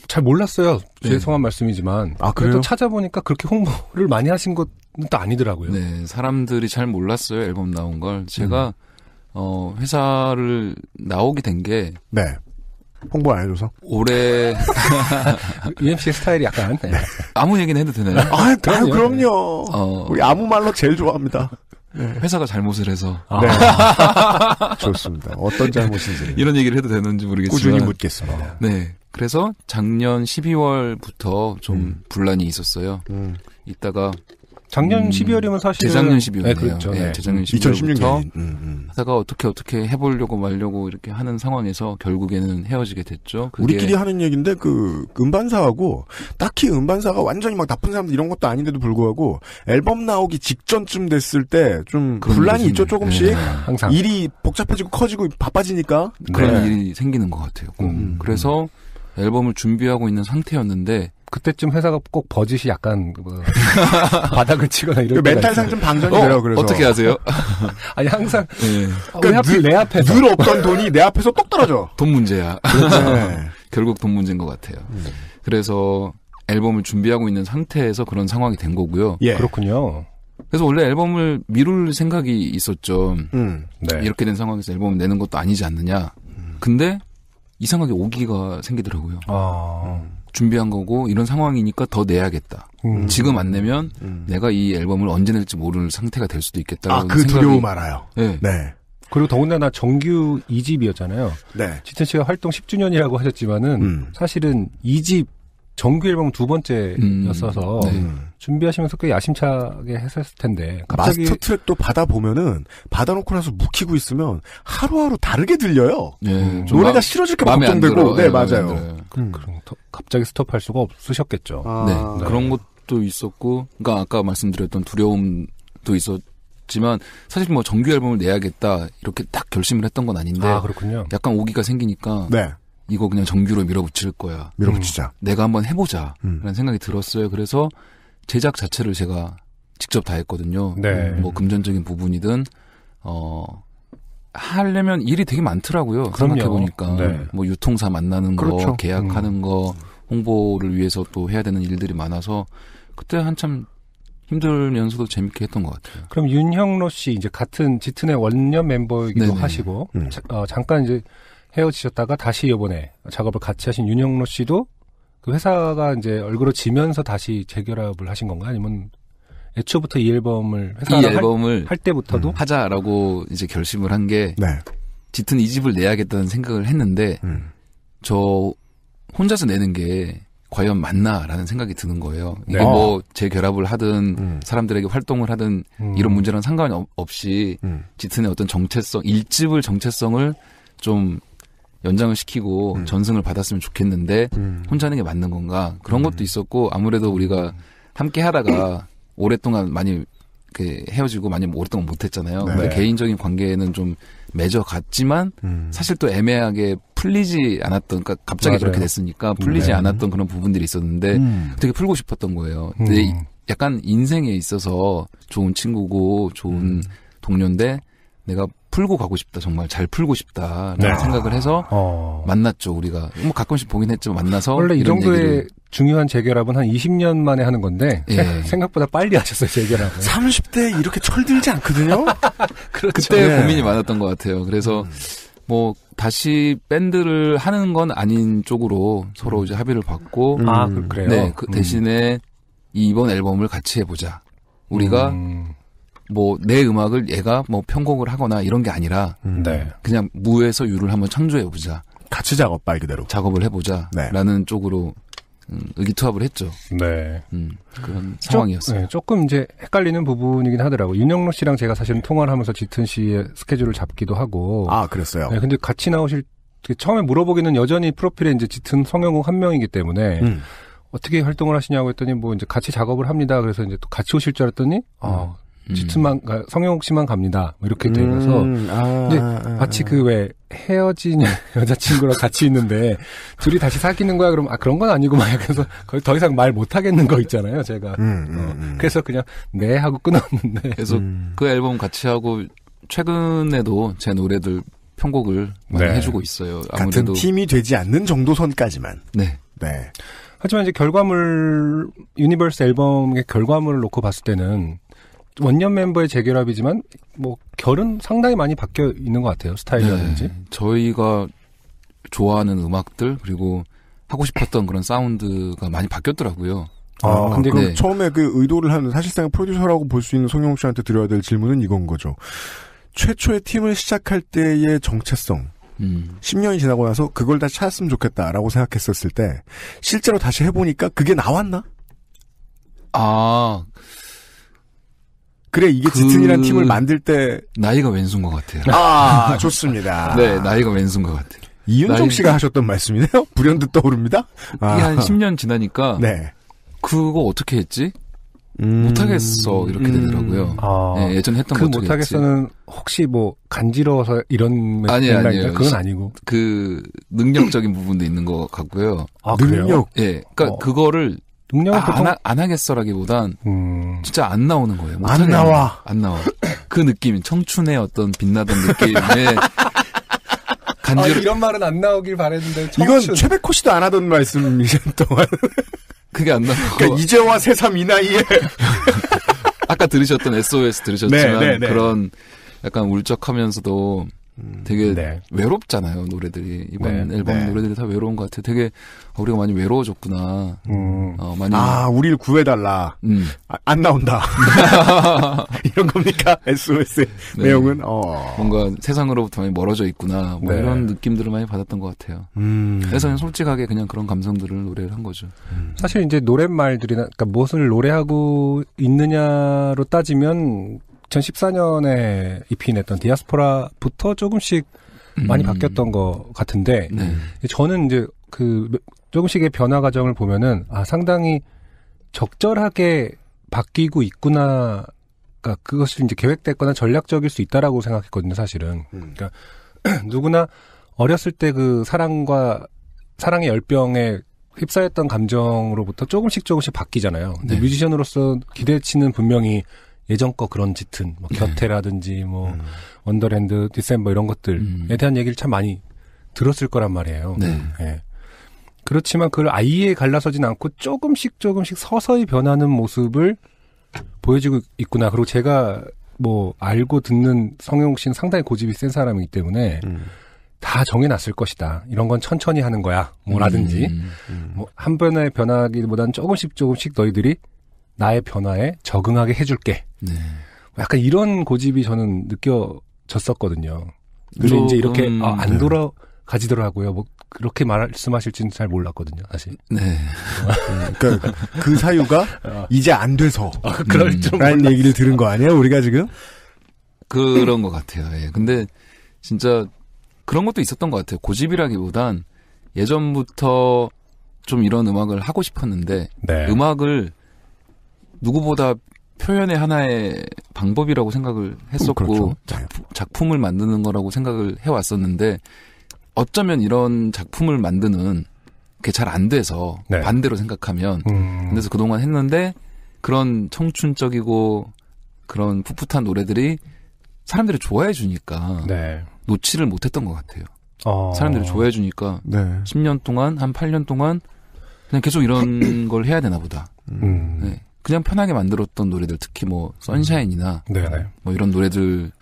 잘 몰랐어요. 죄송한 말씀이지만 그래도 찾아보니까 그렇게 홍보를 많이 하신 것은 또 아니더라고요. 네, 사람들이 잘 몰랐어요. 앨범 나온 걸. 제가 회사를 나오게 된 게 홍보 안 해줘서? 올해 UMC의 스타일이 약간 아무 얘기는 해도 되나요? 그럼요. 우리 아무 말로 제일 좋아합니다. 회사가 잘못을 해서 좋습니다. 어떤 잘못인지 이런 얘기를 해도 되는지 모르겠지만 꾸준히 묻겠습니다. 네, 그래서 작년 12월부터 좀 분란이 있었어요. 이따가 작년 12월이면 사실 재작년 12월이네요. 네, 그렇죠. 재작년 12월부터 하다가 어떻게 해보려고 말려고 이렇게 하는 상황에서 결국에는 헤어지게 됐죠. 우리끼리 하는 얘기인데 그 음반사하고 딱히 음반사가 완전히 막 나쁜 사람들 이런 것도 아닌데도 불구하고 앨범 나오기 직전쯤 됐을 때 좀 분란이 있죠. 조금씩 항상 일이 복잡해지고 커지고 바빠지니까 그런 일이 생기는 것 같아요. 그래서 앨범을 준비하고 있는 상태였는데 그때쯤 회사가 꼭 버짓이 약간 바닥을 치거나 이런 멘탈상 좀 방전이 돼요. 그래서 어떻게 하세요? 아니 항상 왜 하필 내 앞에서 늘 없던 돈이 내 앞에서 똑 떨어져. 돈 문제야. 결국 돈 문제인 것 같아요. 그래서 앨범을 준비하고 있는 상태에서 그런 상황이 된 거고요. 그렇군요. 그래서 원래 앨범을 미룰 생각이 있었죠. 이렇게 된 상황에서 앨범을 내는 것도 아니지 않느냐. 근데 이상하게 오기가 생기더라고요. 준비한 거고 이런 상황이니까 더 내야겠다. 지금 안 내면 내가 이 앨범을 언제 낼지 모르는 상태가 될 수도 있겠다. 그 두려움 알아요. 네. 그리고 더군다나 정규 2집이었잖아요. 네. 짙은 씨가 활동 10주년이라고 하셨지만은 사실은 2집 정규 앨범 두 번째였어서 준비하시면서 꽤 야심차게 했었을 텐데 갑자기 마스터 트랙도 받아보면은 받아놓고 나서 묵히고 있으면 하루하루 다르게 들려요. 노래가 싫어질까 봐 걱정되고. 네, 맞아요. 그럼 갑자기 스톱할 수가 없으셨겠죠. 네. 그런 것도 있었고, 그러니까 아까 말씀드렸던 두려움도 있었지만 사실 뭐 정규 앨범을 내야겠다 이렇게 딱 결심을 했던 건 아닌데 그렇군요. 약간 오기가 생기니까 이거 그냥 정규로 밀어붙일 거야. 밀어붙이자. 내가 한번 해보자. 라는 생각이 들었어요. 그래서 제작 자체를 제가 직접 다 했거든요. 네. 뭐 금전적인 부분이든 하려면 일이 되게 많더라고요. 생각해보니까. 네. 뭐 유통사 만나는 그렇죠. 거, 계약하는 거, 홍보를 위해서 또 해야 되는 일들이 많아서 그때 한참 힘들면서도 재밌게 했던 것 같아요. 그럼 윤형로 씨 이제 같은 짙은의 원년 멤버이기도 네네. 하시고 잠깐 이제 헤어지셨다가 다시 이번에 작업을 같이 하신 윤형로 씨도 그 회사가 이제 얼그러지면서 다시 재결합을 하신 건가요? 아니면 애초부터 이 앨범을 할 때부터도 하자라고 이제 결심을 한 게 네. 짙은 2집을 내야겠다는 생각을 했는데 저 혼자서 내는 게 과연 맞나라는 생각이 드는 거예요. 이게 뭐 재결합을 하든 사람들에게 활동을 하든 이런 문제랑 상관없이 짙은의 어떤 정체성, 1집을 정체성을 좀 연장을 시키고 전승을 받았으면 좋겠는데 혼자 하는 게 맞는 건가 그런 것도 있었고 아무래도 우리가 함께 하다가 오랫동안 많이 헤어지고 많이 오랫동안 못했잖아요. 네. 근데 개인적인 관계는 좀 맺어갔지만 사실 또 애매하게 풀리지 않았던 그러니까 갑자기 그렇게 됐으니까 풀리지 않았던 그런 부분들이 있었는데 되게 풀고 싶었던 거예요. 근데 약간 인생에 있어서 좋은 친구고 좋은 동료인데 내가 풀고 가고 싶다. 정말 잘 풀고 싶다라는 생각을 해서 만났죠. 우리가 뭐 가끔씩 보긴 했지만 만나서 원래 이 정도의 얘기를. 중요한 재결합은 한 20년 만에 하는 건데 생각보다 빨리 하셨어요. 재결합을. 30대에 이렇게 철들지 않거든요. 그렇죠. 그때 고민이 많았던 것 같아요. 그래서 뭐 다시 밴드를 하는 건 아닌 쪽으로 서로 이제 합의를 받고 그래요. 네, 그 대신에 이번 앨범을 같이 해보자. 우리가 뭐 내 음악을 얘가 뭐 편곡을 하거나 이런 게 아니라 그냥 무에서 유를 한번 창조해보자. 같이 작업 말 그대로. 작업을 해보자라는 쪽으로 의기투합을 했죠. 네. 그런 상황이었어요. 조금 이제 헷갈리는 부분이긴 하더라고요. 윤영로 씨랑 제가 사실은 통화를 하면서 짙은 씨의 스케줄을 잡기도 하고. 그랬어요? 네, 근데 같이 나오실, 처음에 물어보기는 여전히 프로필에 이제 짙은 성형욱 한 명이기 때문에 어떻게 활동을 하시냐고 했더니 뭐 이제 같이 작업을 합니다. 그래서 이제 또 같이 오실 줄 알았더니, 짙은만, 성형욱 씨만 갑니다. 이렇게 되면서. 근데 마치 그 왜 헤어진 여자친구랑 같이 있는데 둘이 다시 사귀는 거야? 그럼 그런 건 아니고 막 그래서 거의 더 이상 말 못 하겠는 거 있잖아요. 제가. 그래서 그냥 네 하고 끊었는데. 그래서 그 앨범 같이 하고 최근에도 제 노래들 편곡을 많이 해주고 있어요. 아무래도 같은 팀이 되지 않는 정도 선까지만. 네. 하지만 이제 유니버스 앨범의 결과물을 놓고 봤을 때는 원년 멤버의 재결합이지만 뭐 결은 상당히 많이 바뀌어 있는 것 같아요. 스타일이라든지. 저희가 좋아하는 음악들 그리고 하고 싶었던 그런 사운드가 많이 바뀌었더라고요. 근데 그럼 처음에 그 의도를 하는 사실상 프로듀서라고 볼 수 있는 송영욱 씨한테 드려야 될 질문은 이건 거죠. 최초의 팀을 시작할 때의 정체성. 10년이 지나고 나서 그걸 다시 찾았으면 좋겠다라고 생각했었을 때 실제로 다시 해보니까 그게 나왔나? 그래 이게 짙은이란 팀을 만들 때 나이가 왼수인 것 같아요. 좋습니다. 네, 나이가 왼수인 것 같아요. 이윤정 씨가 하셨던 말씀이네요. 불현듯 떠오릅니다. 이게 한 10년 지나니까 그거 어떻게 했지? 못하겠어 이렇게 되더라고요. 네, 예전에 했던 거 못하겠어는 혹시 뭐 간지러워서 이런 아니에요. 그건 아니고 그 능력적인 부분도 있는 것 같고요. 능력. 예, 그러니까 그거를 안 하겠어라기보단 진짜 안 나오는 거예요. 안 나와. 그 느낌, 청춘의 어떤 빛나던 느낌에 이런 말은 안 나오길 바랬는데 이건 최백호 씨도 안 하던 말씀이셨던 동안 그게 안 나오고 그러니까 이제와 새삼 이 나이에 아까 들으셨던 SOS 들으셨지만 그런 약간 울적하면서도 되게 네. 외롭잖아요, 노래들이. 이번 네. 앨범 네. 노래들이 다 외로운 것 같아요. 되게 우리가 많이 외로워졌구나. 많이. 우리를 구해달라. 안 나온다. 이런 겁니까? SOS의 네. 내용은? 뭔가 세상으로부터 많이 멀어져 있구나. 뭐 네. 이런 느낌들을 많이 받았던 것 같아요. 그래서 그냥 솔직하게 그냥 그런 감성들을 노래를 한 거죠. 사실 이제 노랫말들이나, 그러니까 무엇을 노래하고 있느냐로 따지면 2014년에 EP 냈던 디아스포라부터 조금씩 많이 바뀌었던 것 같은데, 네. 저는 이제 조금씩의 변화 과정을 보면은, 상당히 적절하게 바뀌고 있구나, 그러니까 그것이 이제 계획됐거나 전략적일 수 있다라고 생각했거든요, 사실은. 그러니까 누구나 어렸을 때 그 사랑의 열병에 휩싸였던 감정으로부터 조금씩 바뀌잖아요. 근데 네. 뮤지션으로서 기대치는 분명히 예전 거 그런 짙은 뭐 곁에라든지 뭐 원더랜드, 디셈버 이런 것들에 대한 얘기를 참 많이 들었을 거란 말이에요. 네. 예. 그렇지만 그걸 아예 갈라서진 않고 조금씩 서서히 변하는 모습을 보여주고 있구나. 그리고 제가 뭐 알고 듣는 성영욱 씨는 상당히 고집이 센 사람이기 때문에 다 정해놨을 것이다. 이런 건 천천히 하는 거야. 뭐라든지 뭐 한 번의 변화기보다는 조금씩 너희들이 나의 변화에 적응하게 해줄게. 네. 약간 이런 고집이 저는 느껴졌었거든요. 근데 이제 이렇게 안 돌아가지더라고요. 뭐 그렇게 말씀하실지는 잘 몰랐거든요, 사실. 네. 그러니까 그 사유가 이제 안 돼서 그럴 줄 라는 얘기를 들은 거 아니에요? 우리가 지금? 그런 것 같아요. 예. 근데 진짜 그런 것도 있었던 것 같아요. 고집이라기보단 예전부터 좀 이런 음악을 하고 싶었는데 네. 음악을 누구보다 표현의 하나의 방법이라고 생각을 했었고 그렇죠. 작품을 만드는 거라고 생각을 해왔었는데 어쩌면 이런 작품을 만드는 게 잘 안 돼서 네. 반대로 생각하면 그래서 그동안 했는데 그런 청춘적이고 그런 풋풋한 노래들이 사람들이 좋아해 주니까 네. 놓지를 못했던 것 같아요. 사람들이 좋아해 주니까 네. 10년 동안 한 8년 동안 그냥 계속 이런 걸 해야 되나 보다. 네. 그냥 편하게 만들었던 노래들 특히 뭐 선샤인이나 네네. 뭐 이런 노래들도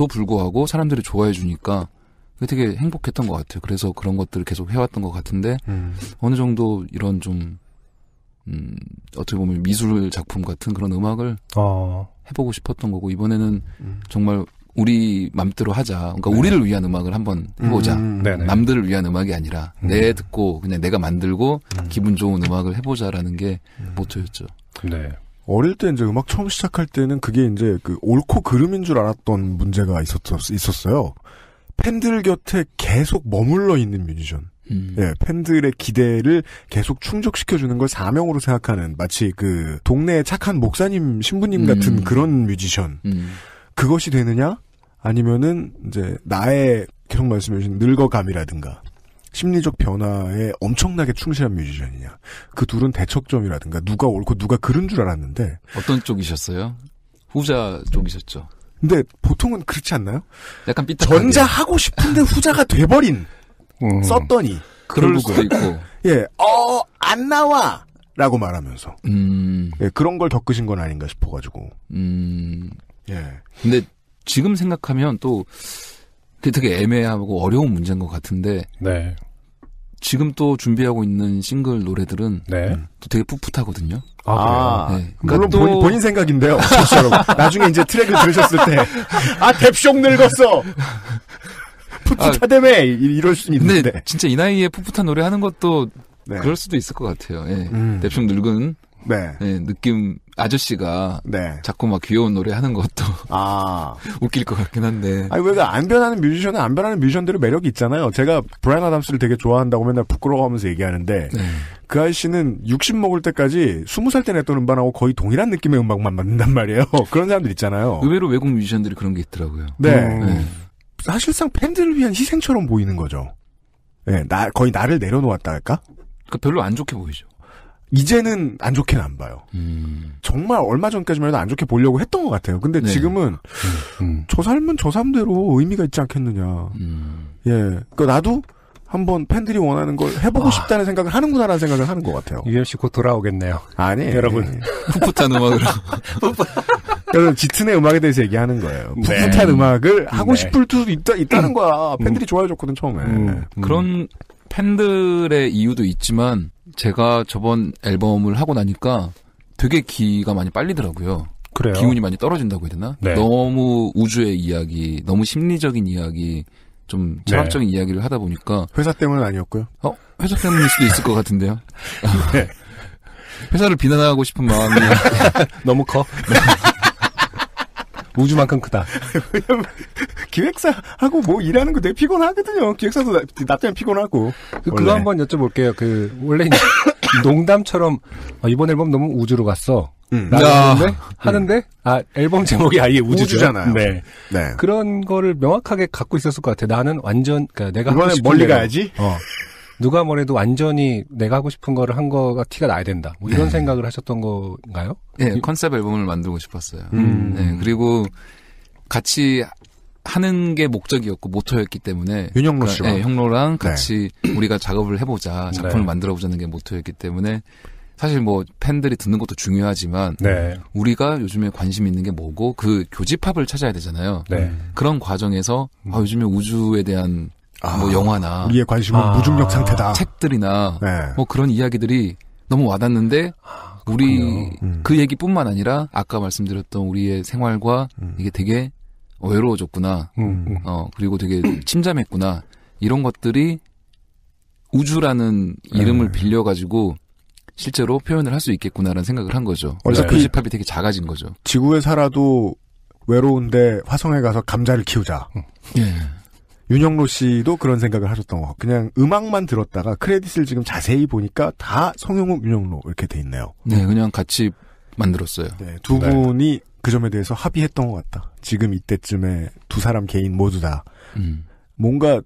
불구하고 사람들이 좋아해 주니까 그게 되게 행복했던 것 같아요. 그래서 그런 것들을 계속 해왔던 것 같은데 어느 정도 이런 좀 어떻게 보면 미술 작품 같은 그런 음악을 해보고 싶었던 거고 이번에는 정말 우리 맘대로 하자. 그러니까 우리를 위한 음악을 한번 해보자. 남들을 위한 음악이 아니라 내 듣고 그냥 내가 만들고 기분 좋은 음악을 해보자라는 게 모토였죠. 네. 어릴 때 이제 음악 처음 시작할 때는 그게 이제 그 옳고 그름인 줄 알았던 문제가 있었어요. 팬들 곁에 계속 머물러 있는 뮤지션. 예, 팬들의 기대를 계속 충족시켜주는 걸 사명으로 생각하는 마치 그 동네의 착한 목사님, 신부님 같은 그런 뮤지션. 그것이 되느냐? 아니면은 이제 나의 계속 말씀해주신 늙어감이라든가 심리적 변화에 엄청나게 충실한 뮤지션이냐. 그 둘은 대척점이라든가 누가 옳고 누가 그른 줄 알았는데 어떤 쪽이셨어요? 후자 쪽이셨죠. 근데 보통은 그렇지 않나요? 약간 삐딱하게. 전자 하고 싶은데 후자가 돼버린 썼더니 그럴 수도 있고 예, 안 나와 라고 말하면서 예, 그런 걸 겪으신 건 아닌가 싶어가지고 예. 근데 지금 생각하면 또 그게 되게 애매하고 어려운 문제인 것 같은데 네. 지금 또 준비하고 있는 싱글 노래들은 네. 또 되게 풋풋하거든요. 그래요? 네. 물론 그러니까 본인 생각인데요. 나중에 이제 트랙을 들으셨을 때 뎁숑 늙었어. 풋풋하다며 이럴 수 있는데. 근데 진짜 이 나이에 풋풋한 노래 하는 것도 네. 그럴 수도 있을 것 같아요. 예. 뎁숑 늙은 네. 예, 느낌 아저씨가 네. 자꾸 막 귀여운 노래 하는 것도 웃길 것 같긴 한데. 아니 왜 안 변하는 뮤지션은 안 변하는 뮤지션들의 매력이 있잖아요. 제가 브라이언 아담스를 되게 좋아한다고 맨날 부끄러워하면서 얘기하는데 그 아저씨는 60 먹을 때까지 20살 때 냈던 음반하고 거의 동일한 느낌의 음악만 만든단 말이에요. 그런 사람들 있잖아요. 의외로 외국 뮤지션들이 그런 게 있더라고요. 네. 사실상 팬들을 위한 희생처럼 보이는 거죠. 네, 거의 나를 내려놓았다 할까? 그러니까 별로 안 좋게 보이죠. 이제는 안 좋게는 안 봐요. 정말 얼마 전까지만 해도 안 좋게 보려고 했던 것 같아요. 근데 지금은 저 삶은 저 삶대로 의미가 있지 않겠느냐. 예, 그러니까 나도 한번 팬들이 원하는 걸 해보고 싶다는 생각을 하는구나라는 생각을 하는 것 같아요. 유현 씨 곧 돌아오겠네요. 아니, 여러분. 풋풋한 음악으로. 그래서 짙은의 음악에 대해서 얘기하는 거예요. 풋풋한 음악을 하고 싶을 수도 있다는 거야. 팬들이 좋아해줬거든 처음에. 그런 팬들의 이유도 있지만 제가 저번 앨범을 하고 나니까 되게 기가 많이 빨리더라고요. 그래요? 기운이 많이 떨어진다고 해야 되나? 네. 너무 우주의 이야기, 너무 심리적인 이야기, 좀 철학적인 이야기를 하다 보니까 회사 때문은 아니었고요. 회사 때문일 수도 있을 것 같은데요. 네. 회사를 비난하고 싶은 마음이 너무 커. 우주만큼 크다. 왜냐면 기획사하고 뭐 일하는 거 되게 피곤하거든요. 기획사도 나 때문에 피곤하고. 그거 한번 여쭤볼게요. 원래 농담처럼 이번 앨범 너무 우주로 갔어. 하는데 앨범 제목이 아예 우주잖아요. 네. 그런 거를 명확하게 갖고 있었을 것 같아. 나는 완전 내가 이번에 멀리 가야지. 누가 뭐래도 완전히 내가 하고 싶은 거를 한 거가 티가 나야 된다. 뭐 이런 생각을 하셨던 건가요? 네, 컨셉 앨범을 만들고 싶었어요. 네, 그리고 같이 하는 게 목적이었고 모토였기 때문에 윤영로 씨와 형로랑 같이 우리가 작업을 해보자, 작품을 만들어보자는 게 모토였기 때문에 사실 뭐 팬들이 듣는 것도 중요하지만 우리가 요즘에 관심 있는 게 뭐고 그 교집합을 찾아야 되잖아요. 그런 과정에서 요즘에 우주에 대한 뭐 영화나 우리의 관심은 무중력 상태다. 책들이나 뭐 그런 이야기들이 너무 와닿는데 우리 그 얘기뿐만 아니라 아까 말씀드렸던 우리의 생활과 이게 되게 외로워졌구나. 그리고 되게 침잠했구나. 이런 것들이 우주라는 이름을 빌려가지고 실제로 표현을 할 수 있겠구나라는 생각을 한 거죠. 그래서 교집합이 되게 작아진 거죠. 지구에 살아도 외로운데 화성에 가서 감자를 키우자. 윤영로 씨도 그런 생각을 하셨던 거. 그냥 음악만 들었다가 크레딧을 지금 자세히 보니까 다 성용욱, 윤영로 이렇게 돼 있네요. 네, 그냥 같이 만들었어요. 네, 두 분이 그 점에 대해서 합의했던 것 같다. 지금 이때쯤에 두 사람 개인 모두 다 뭔가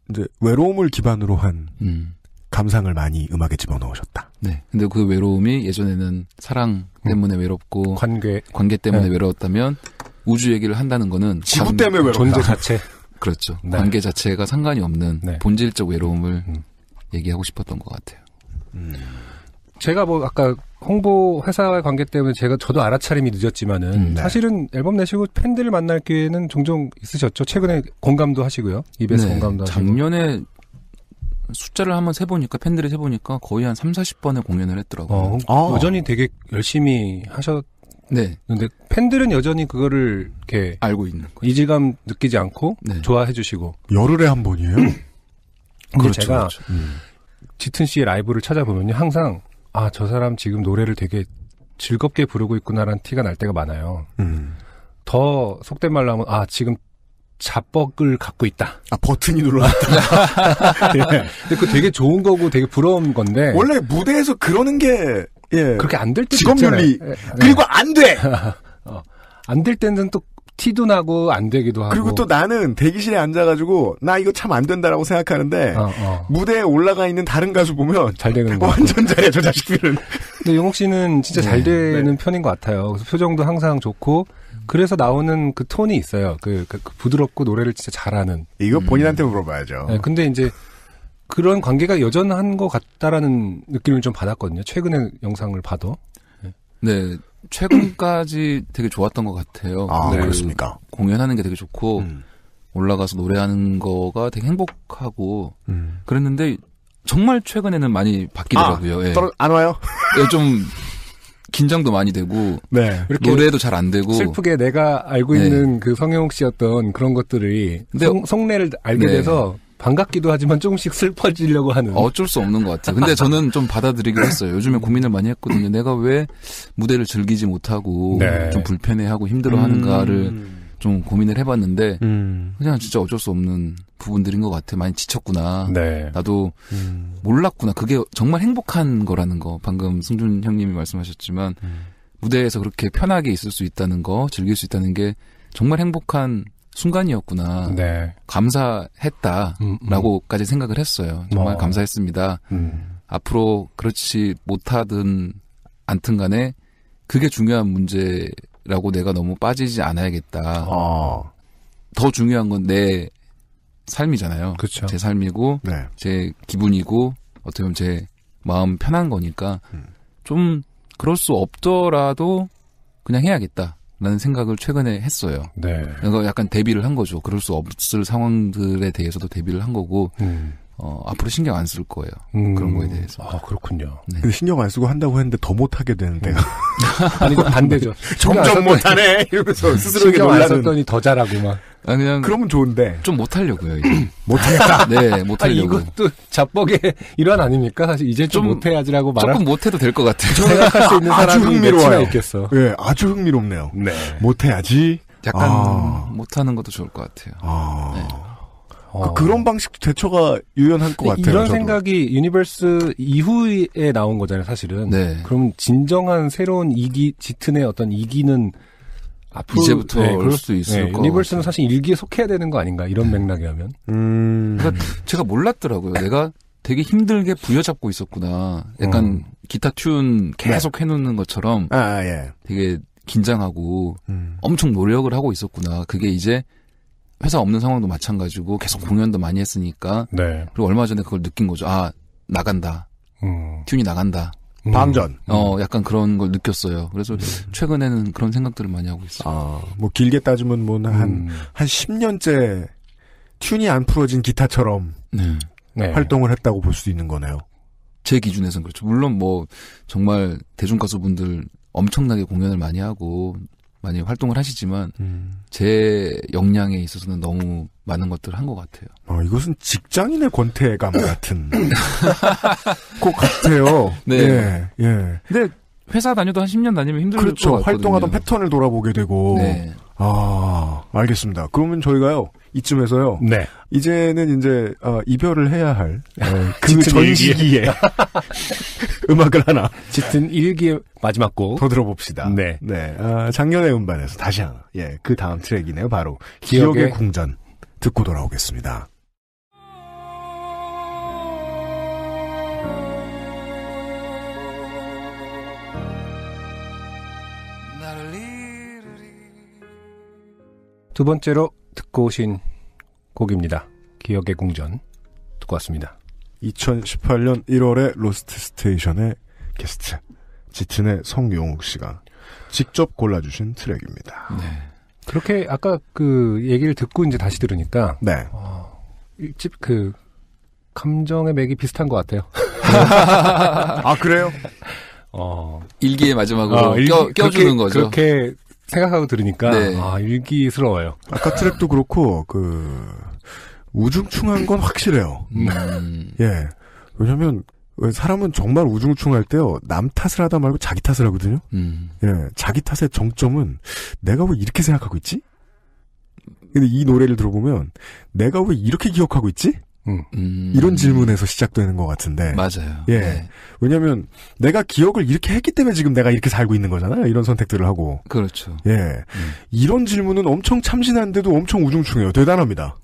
이제 외로움을 기반으로 한 감상을 많이 음악에 집어넣으셨다. 네, 근데 그 외로움이 예전에는 사랑 때문에 외롭고 관계 때문에 외로웠다면 우주 얘기를 한다는 거는 지구 때문에 외롭다. 존재 자체. 그렇죠. 관계 자체가 상관이 없는 본질적 외로움을 얘기하고 싶었던 것 같아요. 제가 뭐 아까 홍보 회사와의 관계 때문에 저도 알아차림이 늦었지만은 사실은 앨범 내시고 팬들을 만날 기회는 종종 있으셨죠. 최근에 공감도 하시고요. EBS 공감도 하시고. 작년에 숫자를 한번 세보니까 팬들이 세보니까 거의 한 30-40번의 공연을 했더라고요. 여전히 되게 열심히 근데 팬들은 여전히 그거를 이렇게 알고 있는 거예요. 이질감 느끼지 않고 좋아해 주시고. 열흘에 한 번이에요? 그렇죠. 제가 짙은 씨의 라이브를 찾아보면요. 항상 저 사람 지금 노래를 되게 즐겁게 부르고 있구나라는 티가 날 때가 많아요. 더 속된 말로 하면 지금 자뻑을 갖고 있다. 버튼이 눌러놨다. 근데 그거 되게 좋은 거고 되게 부러운 건데. 원래 무대에서 그러는 게 그렇게 안 될 때도 직업윤리. 그리고 안 돼! 안 될 때는 또 티도 나고 안 되기도 하고. 그리고 또 나는 대기실에 앉아가지고 나 이거 참 안 된다라고 생각하는데 무대에 올라가 있는 다른 가수 보면 잘 되는 거 완전 잘해 저 자식들은. 근데 용욱 씨는 진짜 잘 되는 편인 것 같아요. 그래서 표정도 항상 좋고 그래서 나오는 그 톤이 있어요. 그 부드럽고 노래를 진짜 잘하는. 이거 본인한테 물어봐야죠. 근데 이제 그런 관계가 여전한 것 같다라는 느낌을 좀 받았거든요. 최근에 영상을 봐도. 네, 최근까지 되게 좋았던 것 같아요. 그렇습니까? 공연하는 게 되게 좋고 올라가서 노래하는 거가 되게 행복하고 그랬는데 정말 최근에는 많이 바뀌더라고요. 안 와요? 좀 긴장도 많이 되고 노래도 잘 안 되고 슬프게 내가 알고 있는 그 성영욱 씨였던 그런 것들이 속내를 알게 돼서 반갑기도 하지만 조금씩 슬퍼지려고 하는. 어쩔 수 없는 것 같아요. 근데 저는 좀 받아들이긴 했어요. 요즘에 고민을 많이 했거든요. 내가 왜 무대를 즐기지 못하고 좀 불편해하고 힘들어하는가를 좀 고민을 해봤는데 그냥 진짜 어쩔 수 없는 부분들인 것 같아. 많이 지쳤구나. 나도 몰랐구나. 그게 정말 행복한 거라는 거. 방금 승준 형님이 말씀하셨지만 무대에서 그렇게 편하게 있을 수 있다는 거, 즐길 수 있다는 게 정말 행복한 순간이었구나. 감사했다라고까지 생각을 했어요. 정말 감사했습니다. 앞으로 그렇지 못하든 않든 간에 그게 중요한 문제라고 내가 너무 빠지지 않아야겠다. 더 중요한 건 내 삶이잖아요. 그쵸. 제 삶이고 제 기분이고 어떻게 보면 제 마음 편한 거니까 좀 그럴 수 없더라도 그냥 해야겠다. 라는 생각을 최근에 했어요. 네. 그러니까 약간 대비를 한 거죠. 그럴 수 없을 상황들에 대해서도 대비를 한 거고, 앞으로 신경 안 쓸 거예요. 그런 거에 대해서. 아, 그렇군요. 네. 근데 신경 안 쓰고 한다고 했는데 더 못하게 되는데. 아니, 반대죠. 점점 못하네! 이러면서 스스로에게 신경 안 놀라는. 썼더니 더 잘하고 막. 아, 그냥. 그러면 좋은데. 좀 못하려고요, 이제. 못하겠다? 네, 못하려고. 이것도 자뻑의 일환 아닙니까? 사실 이제 좀 못해야지라고 말하면. 조금 못해도 될 것 같아요. 생각할 수 있는 아주 사람이 흥미로워요. 있겠어. 네, 아주 흥미롭네요. 네. 못해야지. 약간 못하는 것도 좋을 것 같아요. 네. 그런 방식도 대처가 유연할 것 같아요. 이런 저도. 생각이 유니버스 이후에 나온 거잖아요, 사실은. 네. 그럼 진정한 새로운 짙은의 어떤 이기는 앞으로 이제부터 올 수 있을 것 유니버스는 같아요. 사실 일기에 속해야 되는 거 아닌가 이런 맥락이라면. 그러니까 제가 몰랐더라고요. 내가 되게 힘들게 부여잡고 있었구나. 약간 기타 튠 계속 해놓는 것처럼 예. 되게 긴장하고 엄청 노력을 하고 있었구나. 그게 이제 회사 없는 상황도 마찬가지고 계속 공연도 많이 했으니까. 네. 그리고 얼마 전에 그걸 느낀 거죠. 아, 나간다. 튠이 나간다. 방전. 약간 그런 걸 느꼈어요. 그래서 최근에는 그런 생각들을 많이 하고 있어요. 뭐 길게 따지면 뭐 한 10년째 튠이 안 풀어진 기타처럼 네. 활동을 했다고 볼 수 있는 거네요. 제 기준에서는 그렇죠. 물론 뭐 정말 대중가수분들 엄청나게 공연을 많이 하고 많이 활동을 하시지만 제 역량에 있어서는 너무 많은 것들을 한 것 같아요. 이것은 직장인의 권태감 같은 것 같아요. 네. 예. 근데 회사 다녀도 한 10년 다니면 힘들 것 같거든요. 활동하던 패턴을 돌아보게 되고. 네. 알겠습니다. 그러면 저희가요. 이쯤에서요. 네. 이제는 이제 이별을 해야 할 그 전 시기에 음악을 하나 짙은 일기의 마지막 곡 더 들어봅시다. 네. 작년의 음반에서 다시 하나. 그 다음 트랙이네요. 바로 기억의 궁전 듣고 돌아오겠습니다. 두 번째로 듣고 오신 곡입니다. 기억의 궁전 듣고 왔습니다. 2018년 1월에 로스트 스테이션의 게스트 짙은의 성용욱 씨가 직접 골라주신 트랙입니다. 네. 그렇게 아까 그 얘기를 듣고 이제 다시 들으니까 네. 일집 그 감정의 맥이 비슷한 것 같아요. 그래요? 일기의 마지막으로 껴주는 거죠. 그렇게 생각하고 들으니까 네. 일기스러워요. 아까 트랙도 그렇고 우중충한 건 확실해요. 예. 왜냐면 사람은 정말 우중충할 때요. 남 탓을 하다 말고 자기 탓을 하거든요. 예. 자기 탓의 정점은 내가 왜 이렇게 생각하고 있지? 근데 이 노래를 들어보면 내가 왜 이렇게 기억하고 있지? 이런 질문에서 시작되는 것 같은데. 맞아요. 예. 네. 왜냐면 내가 기억을 이렇게 했기 때문에 지금 내가 이렇게 살고 있는 거잖아요. 이런 선택들을 하고. 그렇죠. 예. 이런 질문은 엄청 참신한데도 엄청 우중충해요. 대단합니다.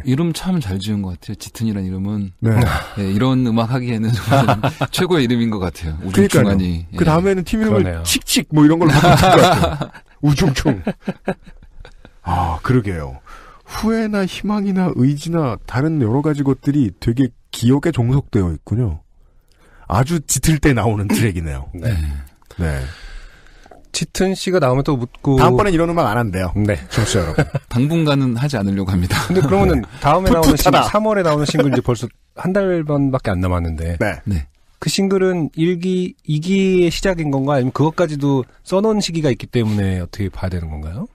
이름 참 잘 지은 것 같아요. 짙은이라는 이름은. 네. 네, 이런 음악 하기에는 정말 최고의 이름인 것 같아요. 우중충하니. 그 다음에는 팀 이름을 칙칙 이런 걸로 바꿀 것 같아요. 우중충. 그러게요. 후회나 희망이나 의지나 다른 여러 가지 것들이 되게 기억에 종속되어 있군요. 아주 짙을 때 나오는 트랙이네요. 네. 네. 짙은 씨가 나오면 또 묻고. 다음번엔 이런 음악 안 한대요. 네. 청취자 여러분. 당분간은 하지 않으려고 합니다. 근데 그러면은 다음에 나오는 싱글, 풋풋하다. 3월에 나오는 싱글 이제 벌써 한 달 반밖에 안 남았는데. 네. 그 싱글은 2기의 시작인 건가? 아니면 그것까지도 써놓은 시기가 있기 때문에 어떻게 봐야 되는 건가요?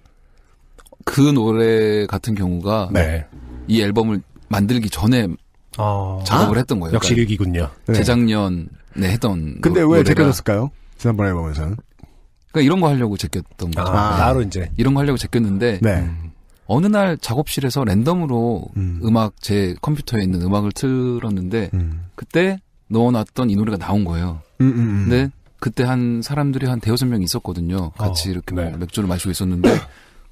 그 노래 같은 경우가 이 앨범을 만들기 전에 작업을 했던 거예요. 역시 그러니까 1기군요. 재작년에 했던 근데 왜 제껴졌을까요? 지난번 앨범에서는. 그러니까 이런 거 하려고 제꼈던 거죠. 나로 이제. 이런 거 하려고 제꼈는데 어느 날 작업실에서 랜덤으로 음악 제 컴퓨터에 있는 음악을 틀었는데 그때 넣어놨던 이 노래가 나온 거예요. 근데 그때 한 사람들이 한 대여섯 명 있었거든요. 같이 이렇게 뭐 맥주를 마시고 있었는데